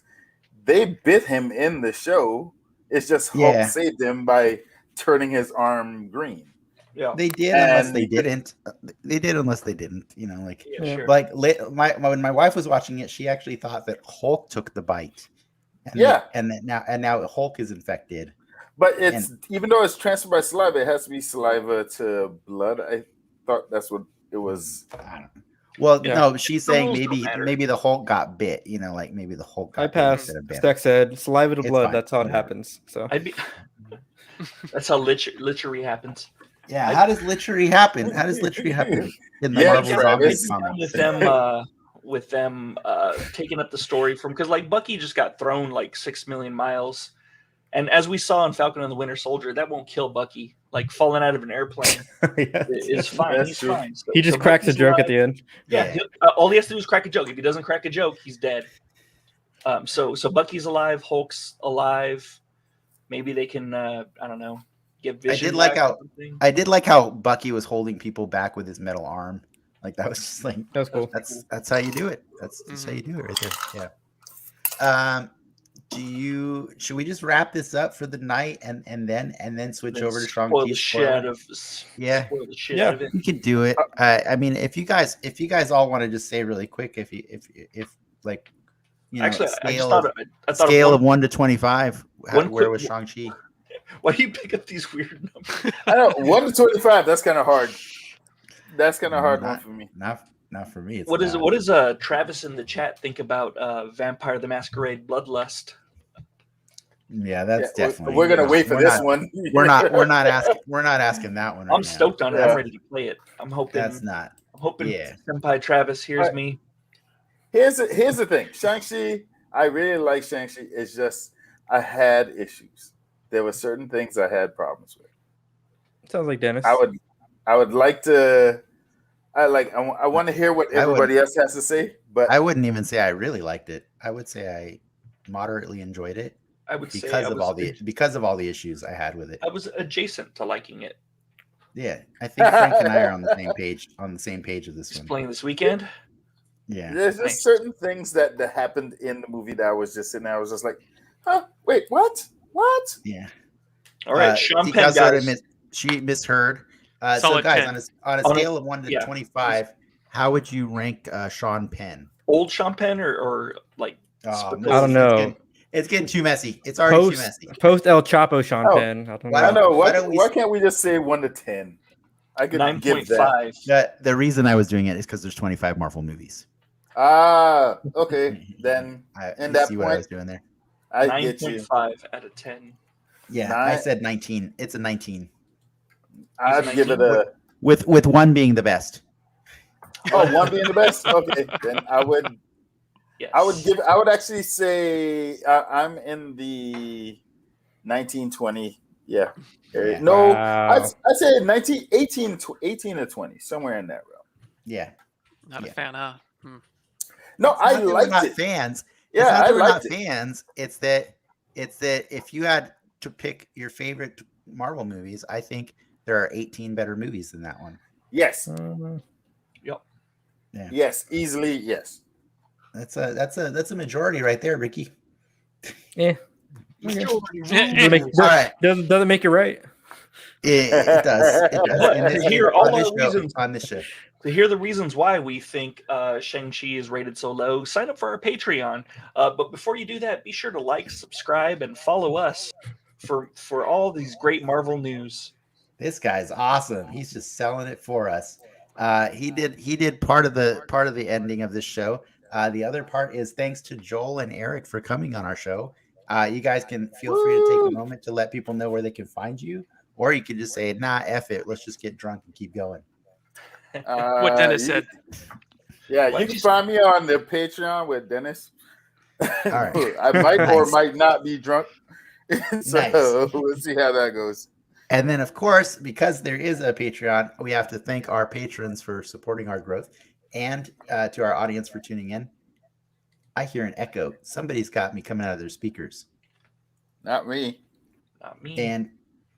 D: they bit him in the show. It's just Hulk saved him by turning his arm green.
B: Yeah,
A: they did, unless they didn't. They did, unless they didn't. You know, like,
B: sure.
A: Like when my wife was watching it, she actually thought that Hulk took the bite. And now Hulk is infected.
D: But even though it's transferred by saliva, it has to be saliva to blood. I thought that's what it was.
A: I don't know. Well, no, she's saying maybe the Hulk got bit. You know, like maybe the Hulk got
C: I passed. Stack said saliva to blood. Fine. That's how it happens. So
B: that's how lichery happens.
A: Yeah, how does lichery happen? How does lichery happen in the Marvel Zombies comics?
B: With them taking up the story from, because like Bucky just got thrown like 6 million miles, and as we saw in Falcon and the Winter Soldier, that won't kill Bucky. Like falling out of an airplane is fine. He's fine. So,
C: he just cracks a joke at the end.
B: Yeah, all he has to do is crack a joke. If he doesn't crack a joke, he's dead. So Bucky's alive, Hulk's alive. Maybe they can I don't know. I did like how Bucky was holding people back with his metal arm. Like that was just like
C: that was cool.
A: That's how you do it. That's how you do it right there. Yeah. Should we just wrap this up for the night and then switch over to Shang-Chi? We could do it. I mean, if you guys all want to just say really quick, if like, you know,
B: actually,
A: scale of 1 to 25, where was Shang-Chi?
B: Why do you pick up these weird numbers?
D: I know 1 to 25. That's kind of hard. That's kind of hard one for me.
A: Not for me.
B: What does Travis in the chat think about Vampire the Masquerade Bloodlust?
A: Yeah, that's definitely.
D: We're gonna wait for this one.
A: We're not asking that one.
B: I'm stoked on it. I'm ready to play it. I'm hoping.
A: I'm hoping. Yeah.
B: Senpai Travis hears me.
D: Here's the thing. Shang-Chi. I really like Shang-Chi. It's just I had issues. There were certain things I had problems with.
C: Sounds like Dennis.
D: I would like to. I want to hear what everybody else has to say, but
A: I wouldn't even say I really liked it. I would say I moderately enjoyed it.
B: I would
A: because of all the issues I had with it.
B: I was adjacent to liking it.
A: Yeah, I think Frank and I are on the same page of this
B: He's
A: one.
B: playing this weekend.
A: Yeah,
D: there's just certain things that happened in the movie that I was just sitting there. I was just like, huh? Wait, what? What?
A: Yeah.
B: All right, Sean Penn, guys.
A: She misheard. So guys, on a scale of 1 to 25, how would you rank Sean Penn?
B: Old Sean Penn or like?
C: I don't know.
A: It's getting too messy. It's already too messy.
C: Post El Chapo Sean Penn.
D: I don't know. Why can't we just say 1 to 10? I could
B: 9.5.
A: The reason I was doing it is because there's 25 Marvel movies.
D: Okay. Then
A: see what I was doing there.
D: I get you.
B: 9.5 out of 10.
A: Yeah, I said 19. It's a 19.
D: I'd give it a
A: with 1 being the best.
D: Oh, 1 being the best. Okay, then I would. Yes. I would actually say I'm in the 1920. Yeah. No, I'd say 18 to 20, somewhere in that realm.
A: Yeah.
E: Not a fan, huh?
D: No, I liked it.
A: Fans.
D: Yeah,
A: I liked
D: liked
A: it. Fans. It's that if you had to pick your favorite Marvel movies, I think there are 18 better movies than that one.
D: Yes.
B: Yep.
A: Yeah.
D: Yes, easily. Yes.
A: That's a majority right there, Ricky.
C: Yeah.
B: Majority.
C: Doesn't make it right.
A: It does. It does.
B: But
A: And
B: to
A: this,
B: hear
A: on
B: all
A: this
B: our
A: show,
B: reasons,
A: on this show.
B: to hear the reasons why we think Shang-Chi is rated so low, sign up for our Patreon. But before you do that, be sure to like, subscribe, and follow us for all these great Marvel news.
A: This guy's awesome. He's just selling it for us. He did part of the ending of this show. The other part is thanks to Joel and Eric for coming on our show. You guys can feel free to take a moment to let people know where they can find you, or you can just say, "Nah, F it. Let's just get drunk and keep going."
E: What Dennis said.
D: Yeah,
B: Why
D: you
B: don't
D: can
B: you
D: find me on the Patreon with Dennis.
A: All right.
D: I might or
A: Nice.
D: might not be drunk. So
A: Nice.
D: we'll see how that goes.
A: And then, of course, because there is a Patreon, we have to thank our patrons for supporting our growth, and to our audience for tuning in. I hear an echo. Somebody's got me coming out of their speakers.
D: Not me.
B: Not me.
A: And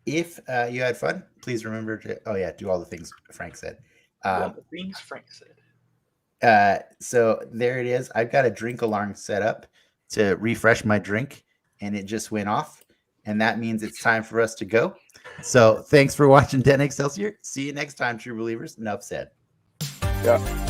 A: if you had fun, please remember to do all the things Frank said.
B: All the things Frank said.
A: So there it is. I've got a drink alarm set up to refresh my drink, and it just went off. And that means it's time for us to go. So thanks for watching Den Excelsior. See you next time, true believers. Enough said.
D: Yeah.